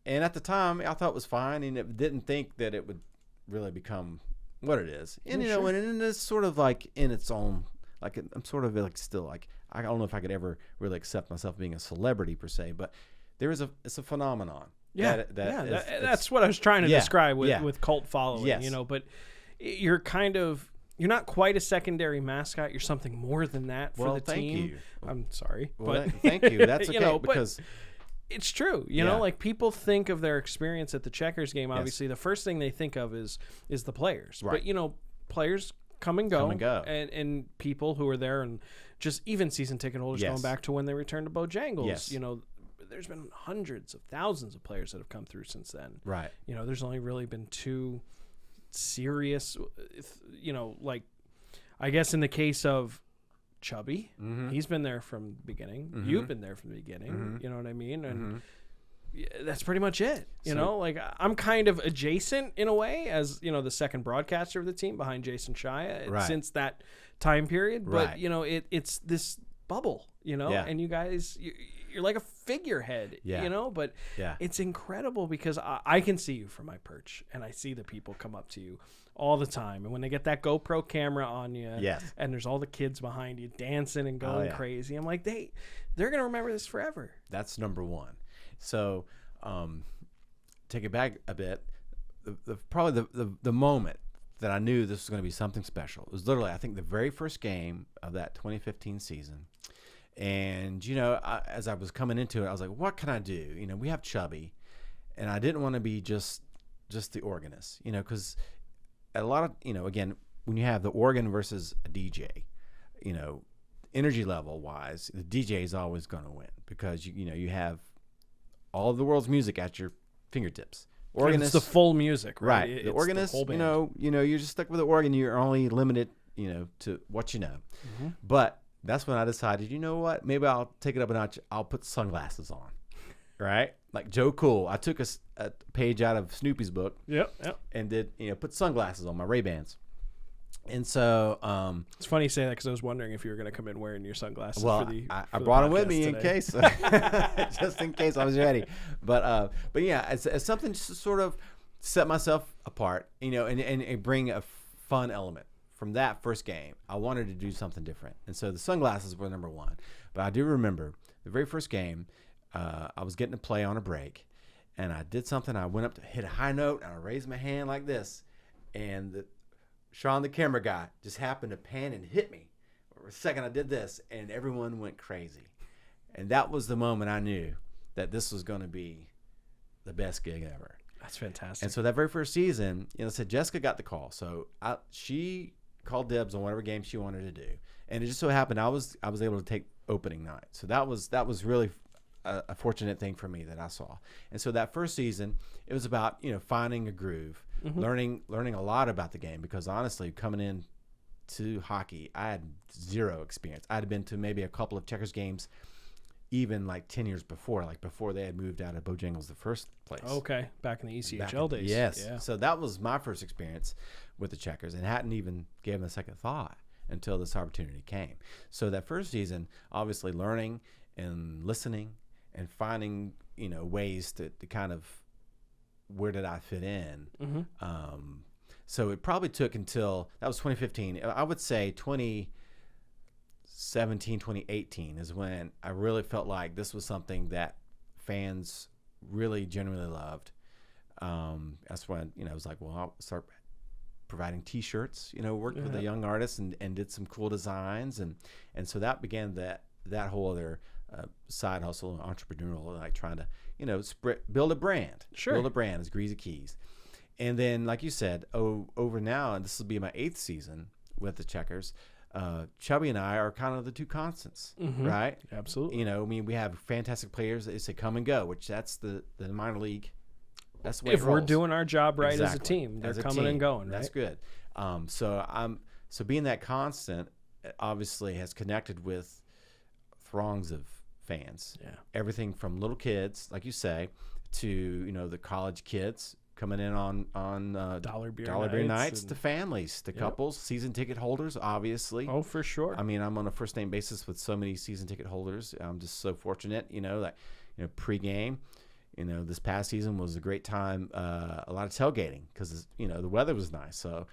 And at the time, I thought it was fine, and it didn't think that it would really become what it is. And, you know, and it's sort of like in its own, like, I'm sort of like still like, I don't know if I could ever really accept myself being a celebrity per se, but it's a phenomenon. Yeah, That's what I was trying to describe with, yeah. with cult following, Yes. you know, but you're not quite a secondary mascot. You're something more than that for Well, the thank team. you. I'm sorry, Well, but thank you. That's okay, you know, because it's true. You know, like people think of their experience at the Checkers game. Obviously, the first thing they think of is the players. Right. But, you know, players come and go. And people who are there, and just even season ticket holders Yes. going back to when they returned to Bojangles. Yes. You know, there's been hundreds of thousands of players that have come through since then. Right. You know, there's only really been two serious, you know, like, I guess in the case of Chubby, he's been there from the beginning. You've been there from the beginning. You know what I mean? And that's pretty much it. You know, like, I'm kind of adjacent in a way as, you know, the second broadcaster of the team behind Jason Shia since that time period. But, you know, it's this bubble, you know, and you guys, you're like a figurehead, you know, but it's incredible because I can see you from my perch, and I see the people come up to you all the time. And when they get that GoPro camera on you, and there's all the kids behind you dancing and going crazy, I'm like, they're going to remember this forever. That's number one. So take it back a bit. Probably the moment that I knew this was going to be something special was literally, I think, the very first game of that 2015 season. And, you know, as I was coming into it, I was like, what can I do? You know, we have Chubby, and I didn't want to be just the organist, you know, because a lot of, you know, again, when you have the organ versus a DJ, you know, energy level wise, the DJ is always going to win because, you know, you have all of the world's music at your fingertips. Organist, it's the full music, right? Right. The organist, you know, you're just stuck with the organ. You're only limited, you know, to what you know. But that's when I decided, you know what? Maybe I'll take it up a notch. I'll put sunglasses on, right? Like Joe Cool. I took a page out of Snoopy's book. Yep. And did, you know, put sunglasses on, my Ray-Bans. And so it's funny you say that because I was wondering if you were going to come in wearing your sunglasses. Well, I brought them with me in case, just in case I was ready. But yeah, it's something to sort of set myself apart, you know, and bring a fun element. From that first game, I wanted to do something different. And so the sunglasses were number one. But I do remember the very first game, I was getting to play on a break, and I did something. I went up to hit a high note, and I raised my hand like this, and Sean, the camera guy, just happened to pan and hit me. For a second, I did this, and everyone went crazy. And that was the moment I knew that this was going to be the best gig ever. That's fantastic. And so that very first season, you know, said Jessica got the call. So she called dibs on whatever game she wanted to do, and it just so happened I was able to take opening night. So that was really a fortunate thing for me that I saw. And so that first season, it was about, finding a groove, learning a lot about the game, because honestly, coming in to hockey, I had zero experience. I'd been to maybe a couple of Checkers games even like 10 years before, like before they had moved out of Bojangles the first place. Okay, back in the ECHL days. Yes. Yeah. So that was my first experience with the Checkers, and hadn't even given a second thought until this opportunity came. So that first season, obviously learning and listening and finding, ways to kind of, where did I fit in? So it probably took until, that was 2015. I would say 2017, 2018 is when I really felt like this was something that fans really genuinely loved. That's when, I was like, well, I'll start providing T-shirts, worked with a young artist and did some cool designs. And so that began that whole other side hustle, entrepreneurial, like trying to, build a brand. Sure. Build a brand as Greazy Keyz. And then, like you said, over now, and this will be my 8th season with the Checkers, Chubby and I are kind of the two constants, right? Absolutely. We have fantastic players that say come and go, which that's the minor league. That's the way if we're doing our job right as a team, they're coming and going, right? That's good. So being that constant, obviously has connected with throngs of fans. Yeah. Everything from little kids, like you say, to the college kids coming in on dollar beer nights to families, to couples, season ticket holders, obviously. Oh, for sure. I mean, I'm on a first name basis with so many season ticket holders. I'm just so fortunate, pregame. This past season was a great time. A lot of tailgating because the weather was nice. So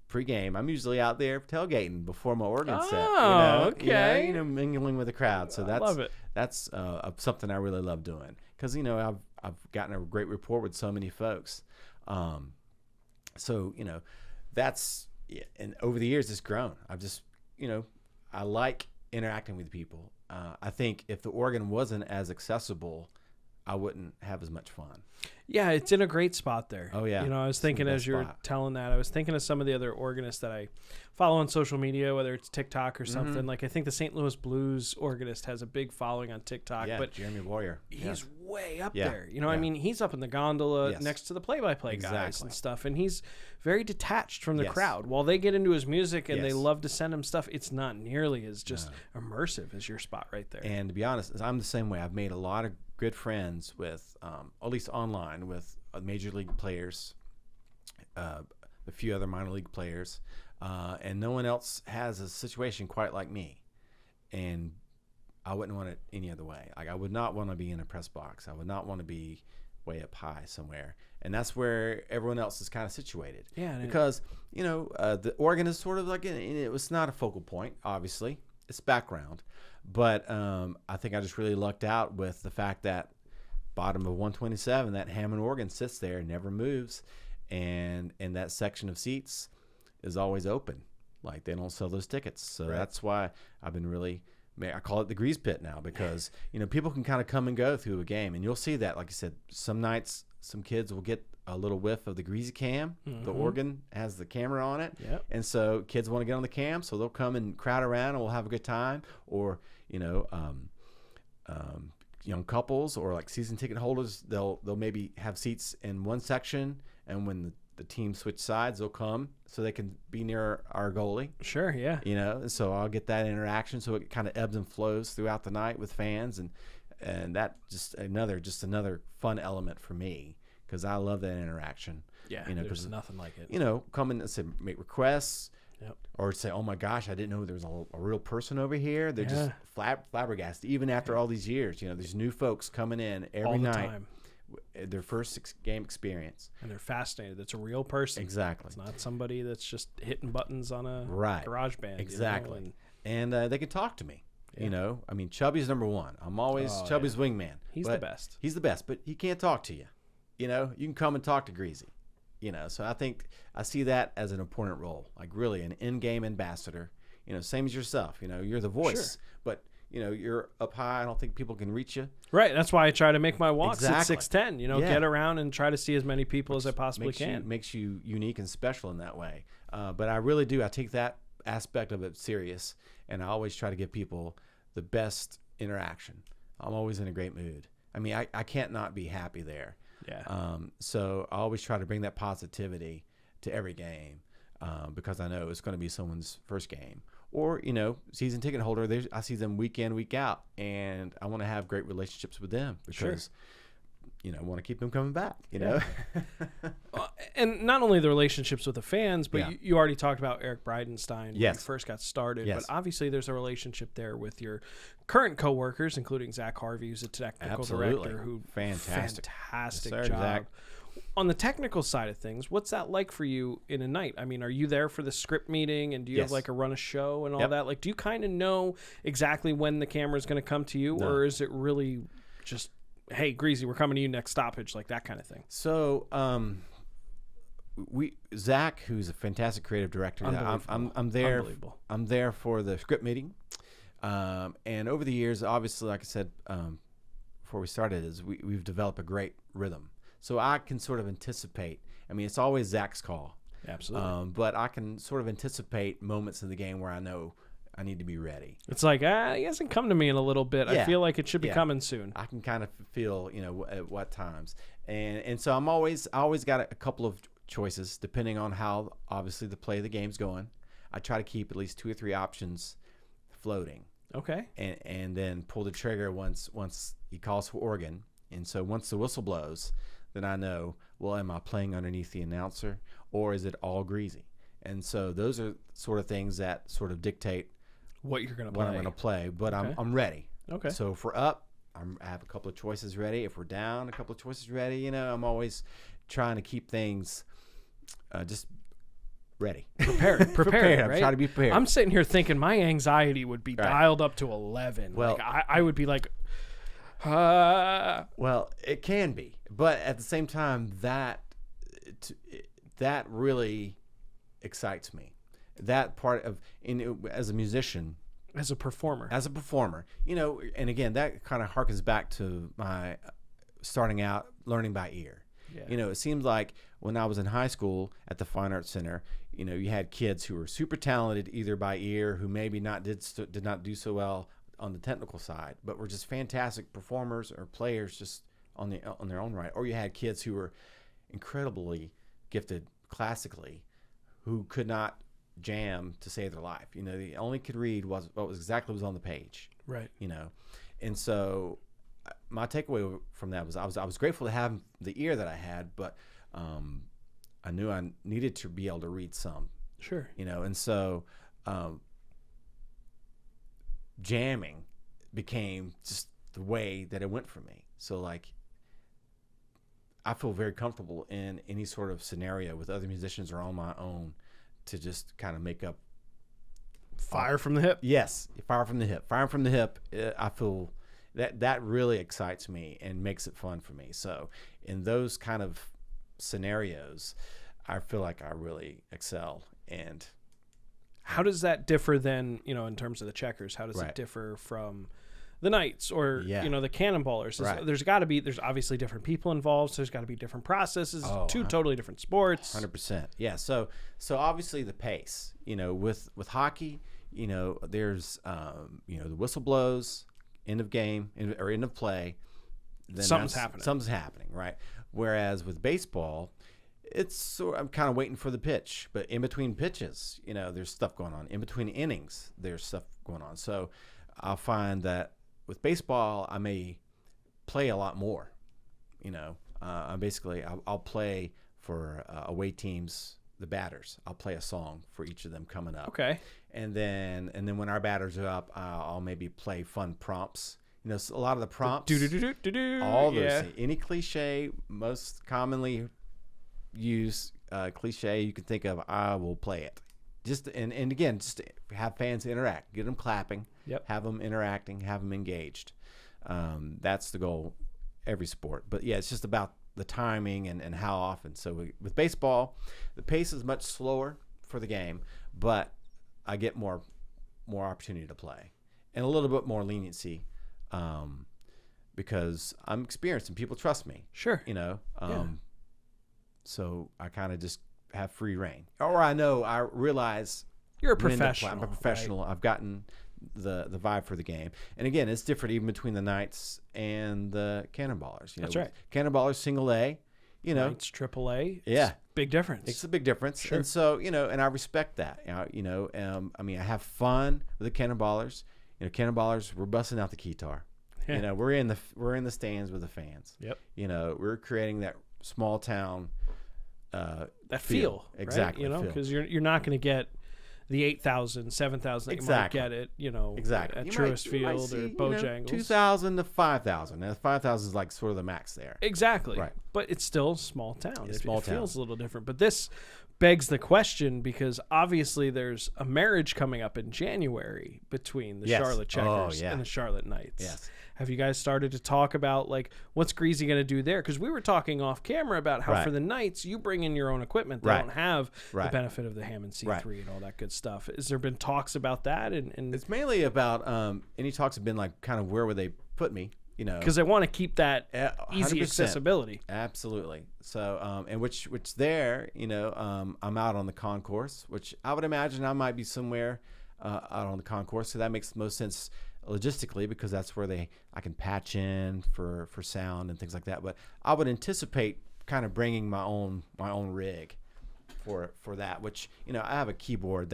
pregame, I'm usually out there tailgating before my organ set. Okay. Mingling with the crowd. So that's, I love it. That's something I really love doing because I've gotten a great rapport with so many folks. That's, and over the years it's grown. I've just, I like interacting with people. I think if the organ wasn't as accessible, I wouldn't have as much fun. Yeah, it's in a great spot there. Oh, yeah. I was thinking as you were telling that, I was thinking of some of the other organists that I follow on social media, whether it's TikTok or something. Like I think the St. Louis Blues organist has a big following on TikTok. Yeah, but Jeremy Boyer. He's way up there. I mean, he's up in the gondola next to the play-by-play guys and stuff, and he's very detached from the crowd. While they get into his music and they love to send him stuff, it's not nearly as just immersive as your spot right there. And to be honest, I'm the same way. I've made a lot of good friends with, at least online, with major league players, a few other minor league players, and no one else has a situation quite like me. And I wouldn't want it any other way. Like I would not want to be in a press box. I would not want to be way up high somewhere. And that's where everyone else is kind of situated. Yeah. Because, the organ is sort of like, it was not a focal point, obviously. It's background. But I think I just really lucked out with the fact that bottom of 127, that Hammond organ sits there and never moves. And that section of seats is always open. Like they don't sell those tickets. So that's why I've been really, I call it the grease pit now because, people can kind of come and go through a game. And you'll see that, like I said, some nights, some kids will get a little whiff of the Greazy cam. The organ has the camera on it. Yep. And so kids want to get on the cam, so they'll come and crowd around and we'll have a good time. Or, young couples or like season ticket holders, they'll maybe have seats in one section, and when the team switch sides, they'll come so they can be near our goalie. Sure, yeah. And so I'll get that interaction, so it kind of ebbs and flows throughout the night with fans, and that just another fun element for me because I love that interaction. Yeah, there's nothing like it. Come in and say, make requests. Yep. Or say, oh my gosh, I didn't know there was a real person over here. They're just flabbergasted. Even after all these years, there's new folks coming in every night. Time. Their first game experience. And they're fascinated. It's a real person. Exactly. It's not somebody that's just hitting buttons on a garage band. Exactly. And they can talk to me. I mean, Chubby's number one. I'm always Chubby's wingman. He's the best. He's the best, but he can't talk to you. You can come and talk to Greazy. So I think I see that as an important role, like really an in-game ambassador, same as yourself, you're the voice, but you're up high. I don't think people can reach you. Right. That's why I try to make my walks at 6'10", get around and try to see as many people as I possibly can. Makes you unique and special in that way. But I really do. I take that aspect of it serious, and I always try to give people the best interaction. I'm always in a great mood. I mean, I can't not be happy there. Yeah. So I always try to bring that positivity to every game because I know it's going to be someone's first game. Or, season ticket holder, I see them week in, week out, and I want to have great relationships with them because, I want to keep them coming back, you know? And not only the relationships with the fans, but Yeah. you already talked about Eric Bridenstine when you Yes. first got started. Yes. But obviously there's a relationship there with your current coworkers, including Zach Harvey, who's a technical Absolutely. director who Fantastic Fantastic Yes, sir, job. Zach. On the technical side of things, what's that like for you in a night? I mean, are you there for the script meeting and do you have Yes. like a run a show and all Yep. that? Like, do you kind of know exactly when the camera's going to come to you, No. or is it really just, hey, Greazy, we're coming to you next stoppage, like that kind of thing? So, Zach, who's a fantastic creative director, I'm there. Unbelievable. I'm there for the script meeting, and over the years, obviously, like I said before we started, we've developed a great rhythm. So I can sort of anticipate. I mean, it's always Zach's call, Absolutely. but I can sort of anticipate moments in the game where I know I need to be ready. It's like, he hasn't come to me in a little bit. I Yeah. feel like it should be Yeah. coming soon. I can kind of feel, at what times, and so I always got a couple of choices depending on how obviously the play of the game's going. I try to keep at least 2 or 3 options floating, Okay. and then pull the trigger once he calls for Oregon. And so once the whistle blows, then I know, well, am I playing underneath the announcer or is it all Greazy? And so those are sort of things that sort of dictate What you're going to play. what I'm going to play. But Okay. I'm ready. Okay. So if we're up, I have a couple of choices ready. If we're down, a couple of choices ready. I'm always trying to keep things just ready. Prepared, I'm right? trying to be prepared. I'm sitting here thinking my anxiety would be Right. dialed up to 11. Well- like, I would be like, Well, it can be, but at the same time, that really excites me. That part of as a musician, as a performer. as a performer, and again, that kind of harkens back to my starting out learning by ear. Yeah. It seems like when I was in high school at the Fine Arts Center, you had kids who were super talented either by ear, who maybe did not do so well on the technical side, but were just fantastic performers or players just on their own right. Or you had kids who were incredibly gifted classically, who could not jam to save their life. The only could read was what was on the page. Right. And so my takeaway from that was I was grateful to have the ear that I had, but I knew I needed to be able to read some. Sure. And so jamming became just the way that it went for me. So like I feel very comfortable in any sort of scenario with other musicians or on my own to just kind of make up Fire from the hip. Yes, fire from the hip. Fire from the hip. I feel that really excites me and makes it fun for me. So in those kind of scenarios, I feel like I really excel. And How does that differ then, in terms of the checkers? How does Right. it differ from the Knights or, Yeah. the Cannonballers? Right. There's obviously different people involved, so there's got to be different processes, two totally different sports. 100%. Yeah. So obviously the pace, with hockey, there's, the whistle blows, end of game or end of play. Then Something's happening. Something's happening, right? Whereas with baseball, I'm kind of waiting for the pitch, but in between pitches, there's stuff going on. In between innings, there's stuff going on. So I'll find that with baseball, I may play a lot more. I'll play for away teams, the batters. I'll play a song for each of them coming up. Okay. And then when our batters are up, I'll maybe play fun prompts. So a lot of the prompts, all those Yeah. things, any cliche, most commonly used cliche you can think of, I will play it. Just and again, just to have fans interact, get them clapping, Yep. have them interacting, have them engaged. That's the goal, every sport. But yeah, it's just about the timing and how often. So with baseball, the pace is much slower for the game, but I get more opportunity to play and a little bit more leniency because I'm experienced and people trust me. Sure. So I kind of just have free reign, or I realize You're a when to play. professional. I'm a professional. right? I've gotten the vibe for the game. And again, it's different even between the Knights and the Cannonballers. That's right. Cannonballers single A, Knights triple A. Yeah, big difference. It's a big difference. Sure. And so and I respect that. I have fun with the Cannonballers. Cannonballers, we're busting out the guitar. Yeah. We're in the stands with the fans. Yep. We're creating that small town that feel. Exactly. Right? Because you're not going to get the 8,000, 7,000 that you might get at exactly. at You Truist might Field see, or Bojangles. 2,000 to 5,000. Now 5,000 is like sort of the max there. Exactly. Right. But it's still a small town. It town. feels a little different. But this begs the question, because obviously there's a marriage coming up in January between the Charlotte Checkers and the Charlotte Knights. Yes. Have you guys started to talk about what's Greazy going to do there? Because we were talking off camera about how for the Knights you bring in your own equipment. They don't have the benefit of the Hammond C3 and all that good stuff. Has there been talks about that? And it's mainly about any talks have been like kind of where would they put me? Because they want to keep that easy 100%. Accessibility. Absolutely. So, and which there, I'm out on the concourse, which I would imagine I might be somewhere out on the concourse. So that makes the most sense logistically, because that's where I can patch in for sound and things like that. But I would anticipate kind of bringing my own rig for that, which I have a keyboard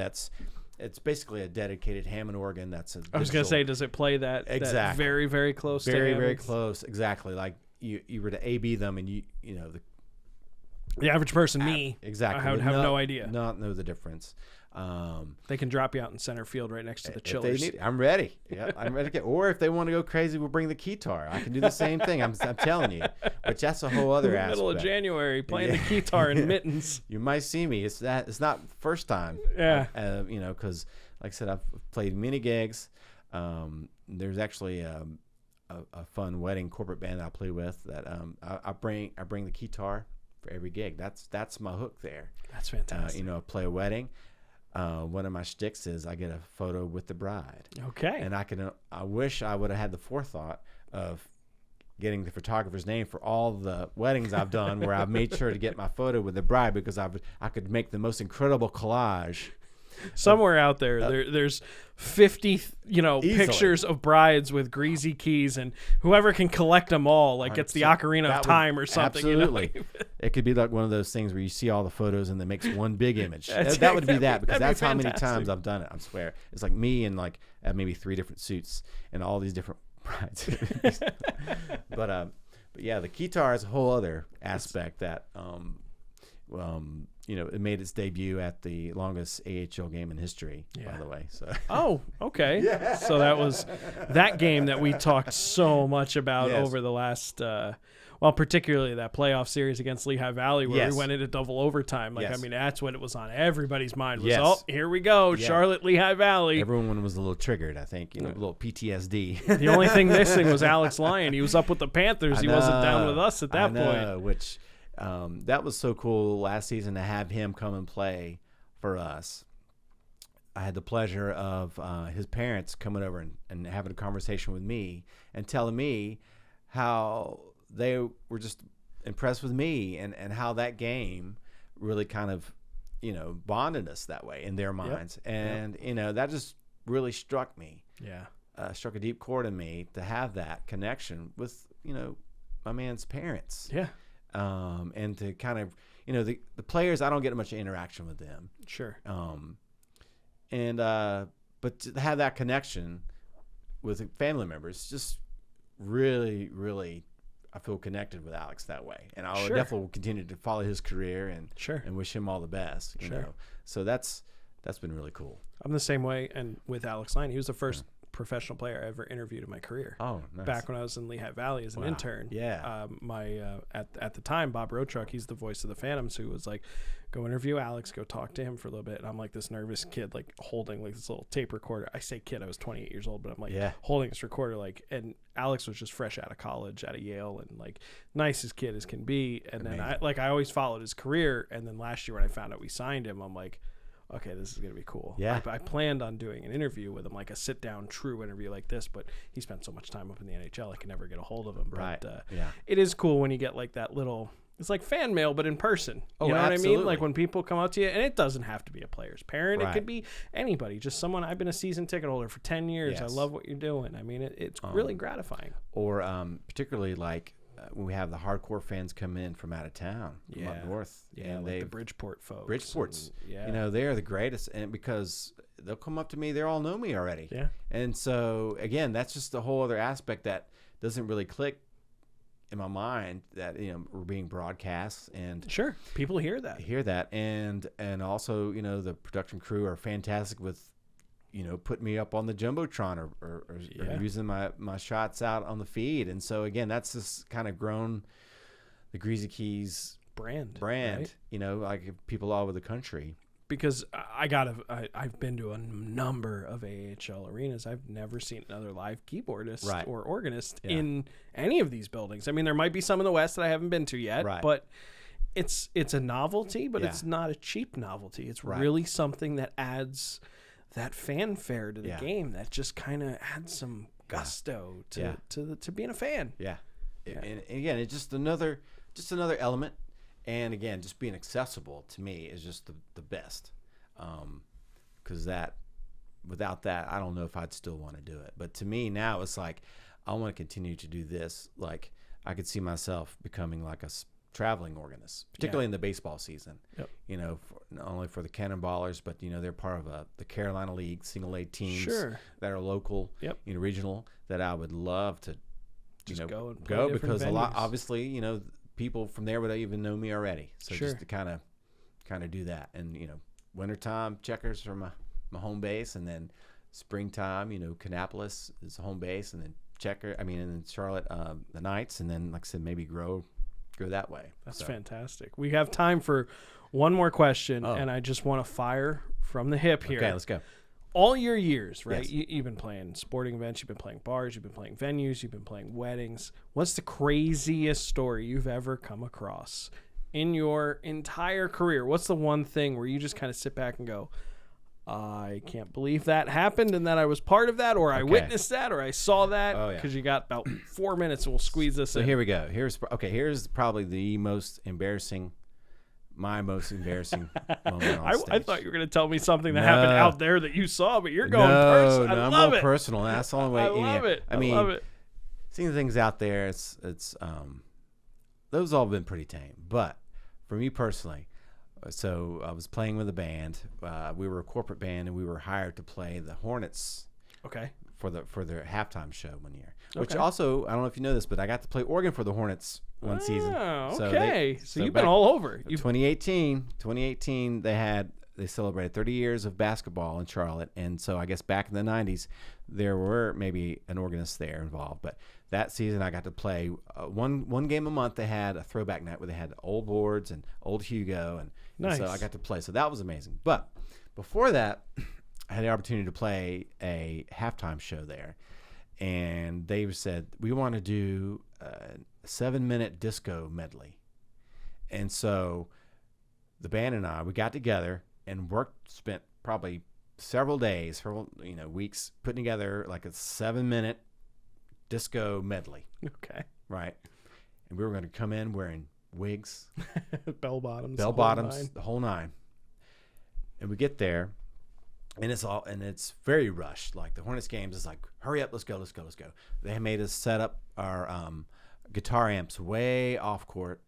it's basically a dedicated Hammond organ. I was going to say, does it play that exactly very, very close very, to very close? Exactly. Like you were to A/B them, and the average person, me, exactly, I have no idea. Not know the difference. They can drop you out in center field right next to the chillers. I'm ready. Yeah, I'm ready to get. Or if they want to go crazy, we'll bring the guitar. I can do the same thing. I'm telling you. But that's a whole other aspect. Middle of January, playing the guitar in mittens. You might see me. It's not the first time. Yeah. Because like I said, I've played many gigs. There's actually a fun wedding corporate band that I play with that I bring the guitar for every gig. That's my hook there. That's fantastic. I play a wedding. One of my shticks is I get a photo with the bride. Okay. And I wish I would have had the forethought of getting the photographer's name for all the weddings I've done, where I've made sure to get my photo with the bride, because I could make the most incredible collage. Somewhere out there's 50 pictures of brides with Greazy Keyz, and whoever can collect them all gets the Ocarina of Time or something. Absolutely. It could be like one of those things where you see all the photos and it makes one big image. That would be that, because that's how many times I've done it. I swear. It's like me in maybe 3 different suits and all these different brides. But yeah, the guitar is a whole other aspect that it made its debut at the longest AHL game in history, by the way. So. Oh, okay. Yeah. So that was that game that we talked so much about over the last, particularly that playoff series against Lehigh Valley, where we went into double overtime. That's what it was on everybody's mind. Was here we go, Charlotte, Lehigh Valley. Everyone was a little triggered, I think. A little PTSD. The only thing missing was Alex Lyon. He was up with the Panthers. He wasn't down with us at that point. Which. That was so cool last season to have him come and play for us. I had the pleasure of his parents coming over and having a conversation with me and telling me how they were just impressed with me and how that game really kind of, bonded us that way in their minds. Yep. And, that just really struck me. Yeah. Struck a deep chord in me to have that connection with, my man's parents. Yeah. And to kind of, the players, I don't get much interaction with them. Sure. But to have that connection with family members, just really, really, I feel connected with Alex that way. And I definitely will continue to follow his career and wish him all the best, you know. So that's been really cool. I'm the same way. And with Alex Lyon, he was the first professional player I ever interviewed in my career. Oh, nice. Back when I was in Lehigh Valley as an intern. Yeah. At the time, Bob Roatruck, he's the voice of the Phantoms, who was like, go interview Alex, go talk to him for a little bit. And I'm like this nervous kid, holding this little tape recorder. I say kid, I was 28 years old, but I'm holding this recorder, and Alex was just fresh out of college, out of Yale, and nicest kid as can be. And then I always followed his career. And then last year when I found out we signed him, I'm like, okay, this is going to be cool. Yeah. I planned on doing an interview with him, a sit-down true interview like this, but he spent so much time up in the NHL, I can never get a hold of him. Right. But it is cool when you get that little It's like fan mail, but in person. Oh, you know what I absolutely. mean? Like when people come up to you, and it doesn't have to be a player's parent. It Right. could be anybody, just someone. I've been a season ticket holder for 10 years. I Yes. love what you're doing. I mean, it's really gratifying. Or particularly like when we have the hardcore fans come in from out of town, from up north. Yeah, and like the Bridgeport folks. Bridgeport's, and, they're the greatest, and because they'll come up to me, they all know me already. Yeah. And so again, that's just a whole other aspect that doesn't really click in my mind, that we're being broadcast, and sure, people hear that. and also the production crew are fantastic with putting me up on the jumbotron or using my shots out on the feed. And so again, that's just kind of grown the Greazy Keyz brand, right? Like people all over the country. Because I've been to a number of AHL arenas. I've never seen another live keyboardist Right. or organist in any of these buildings. I mean, there might be some in the West that I haven't been to yet, Right. but it's a novelty, but Yeah. it's not a cheap novelty. It's Right. really something that adds that fanfare to the Yeah. game, that just kind of adds some gusto to being a fan. Yeah. And again, it's just another element. And again, just being accessible to me is just the best. Because without that, I don't know if I'd still want to do it. But to me now, it's like I want to continue to do this. Like I could see myself becoming like a traveling organist, particularly in the baseball season. Yep. Not only for the Cannonballers, but they're part of the Carolina League single A teams Sure. that are local, Yep. Regional. That I would love to Just go and play different because a lot, venues. obviously, people from there would even know me already. So Sure. just to kind of do that. And wintertime Checkers for my home base, and then springtime Kannapolis is home base, and then and then Charlotte the Knights, and then like I said, maybe grow that way. That's fantastic. We have time for one more question, Oh. and I just want to fire from the hip here. Okay, let's go. All your years, right? Yes. You've been playing sporting events, you've been playing bars, you've been playing venues, you've been playing weddings. What's the craziest story you've ever come across in your entire career? What's the one thing where you just kind of sit back and go, I can't believe that happened and that I was part of that, or I witnessed that, or I saw that? Oh, yeah. Because you got about 4 minutes and we'll squeeze this So in. here we go. Here's probably the my most embarrassing moment on stage. I thought you were going to tell me something that happened out there that you saw, but you're going No, personal. I I'm love going it. personal. That's the only way. I love it. I mean, love it. seeing things out there, it's those all been pretty tame. But for me personally, so I was playing with a band. We were a corporate band, and we were hired to play the Hornets. Okay. For their halftime show one year. Which Okay. also, I don't know if you know this, but I got to play organ for the Hornets one season. Oh, So okay. So you've back- been all over. You've 2018, they celebrated 30 years of basketball in Charlotte, and so I guess back in the 90s, there were maybe an organist there involved. But that season, I got to play one game a month. They had a throwback night where they had old boards and old Hugo, and so I got to play. So that was amazing. But before that, I had the opportunity to play a halftime show there, and they said, we want to do a 7-minute disco medley. And so the band and I, we got together and spent probably several days, weeks, putting together like a 7-minute disco medley. Okay. Right. And we were going to come in wearing wigs, Bell bottoms. the whole nine. And we get there, and it's very rushed. Like the Hornets games is like, hurry up, let's go. They made us set up our guitar amps way off court,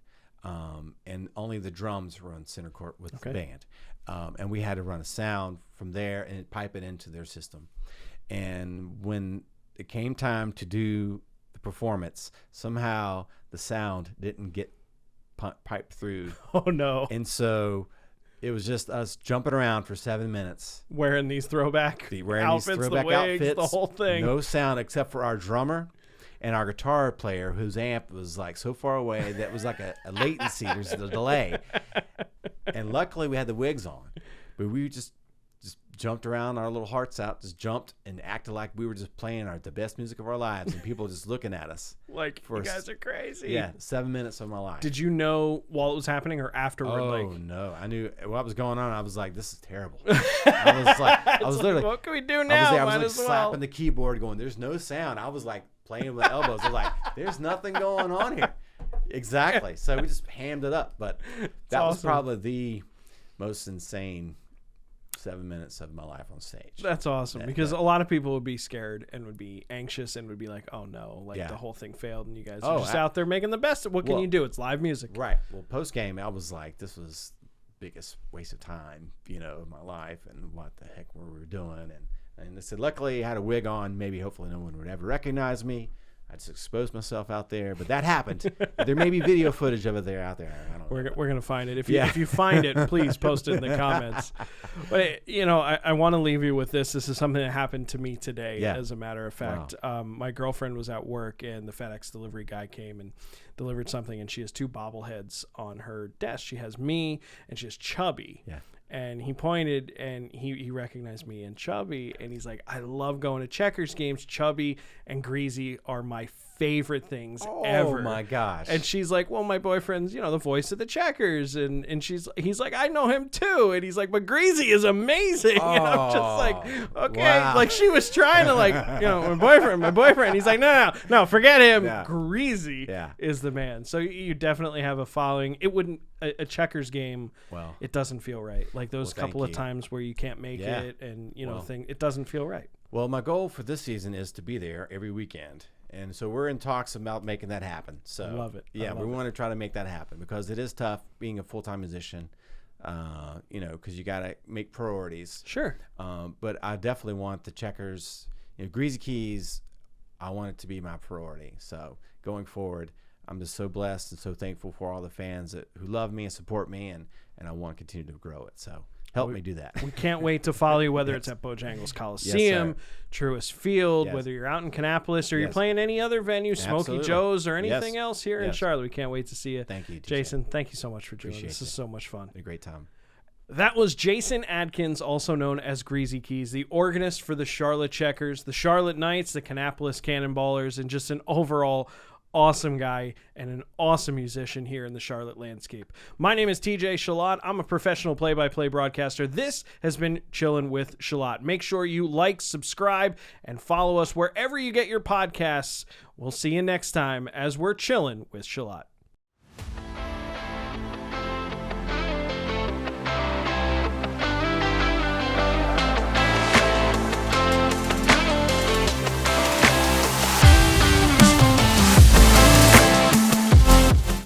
and only the drums were on center court with the band. And we had to run a sound from there and pipe it into their system. And when it came time to do the performance, somehow the sound didn't get piped through. Oh, no. And so it was just us jumping around for 7 minutes. Wearing these throwback outfits, the wigs, outfits, the whole thing. No sound except for our drummer and our guitar player, whose amp was like so far away that was like a latency. There's a delay. And luckily we had the wigs on. But we just jumped around our little hearts out, just jumped and acted like we were just playing the best music of our lives, and people just looking at us. Like, you guys are crazy. Yeah, 7 minutes of my life. Did you know while it was happening or afterward? Oh, no. I knew what was going on. I was like, this is terrible. I was literally, what can we do now? I was slapping the keyboard going, there's no sound. I was like playing with my elbows. I was like, there's nothing going on here. Exactly. So we just hammed it up. But that was awesome. probably the most insane 7 minutes of my life on stage. That's awesome because a lot of people would be scared and would be anxious and would be like, oh no, like the whole thing failed and you guys are just out there making the best. What can you do? It's live music. Right. Well, post game, I was like, this was the biggest waste of time, of my life and what the heck were we doing. And they said, luckily I had a wig on. Maybe hopefully no one would ever recognize me. I just exposed myself out there, but that happened. There may be video footage of it out there. I don't know. We're gonna find it. If you find it, please post it in the comments. But I want to leave you with this. This is something that happened to me today. Yeah. As a matter of fact, Wow. My girlfriend was at work and the FedEx delivery guy came and delivered something, and she has two bobbleheads on her desk. She has me and she has Chubby. Yeah. And he pointed and he recognized me and Chubby, and he's like, I love going to Checkers games. Chubby and Greazy are my favorite things ever. Oh my gosh. And she's like, well, my boyfriend's, the voice of the Checkers. And he's like, I know him too. And he's like, but Greazy is amazing. And I'm just like, okay. Wow. Like she was trying to my boyfriend. He's like, no, forget him. Yeah. Greazy is the man. So you definitely have a following. It wouldn't, a Checkers game, it doesn't feel right. Like those couple of times where you can't make it and, it doesn't feel right. Well, my goal for this season is to be there every weekend. And so we're in talks about making that happen. So I love it. Yeah, we want to try to make that happen because it is tough being a full-time musician, because you got to make priorities. Sure. But I definitely want the Checkers, Greazy Keyz, I want it to be my priority. So going forward, I'm just so blessed and so thankful for all the fans who love me and support me, and I want to continue to grow it. So help me do that. We can't wait to follow you, whether it's at Bojangles Coliseum, Truist Field, whether you're out in Kannapolis or you're playing any other venue, Smokey Joe's or anything else here in Charlotte. We can't wait to see you. Thank you, Jason. Thank you so much for doing this. This is so much fun. A great time. That was Jason Atkins, also known as Greazy Keyz, the organist for the Charlotte Checkers, the Charlotte Knights, the Kannapolis Cannonballers, and just an overall awesome guy and an awesome musician here in the Charlotte landscape. My name is TJ Chillot. I'm a professional play-by-play broadcaster. This has been Chillin' with Chillot. Make sure you like, subscribe, and follow us wherever you get your podcasts. We'll see you next time as we're chillin' with Chillot.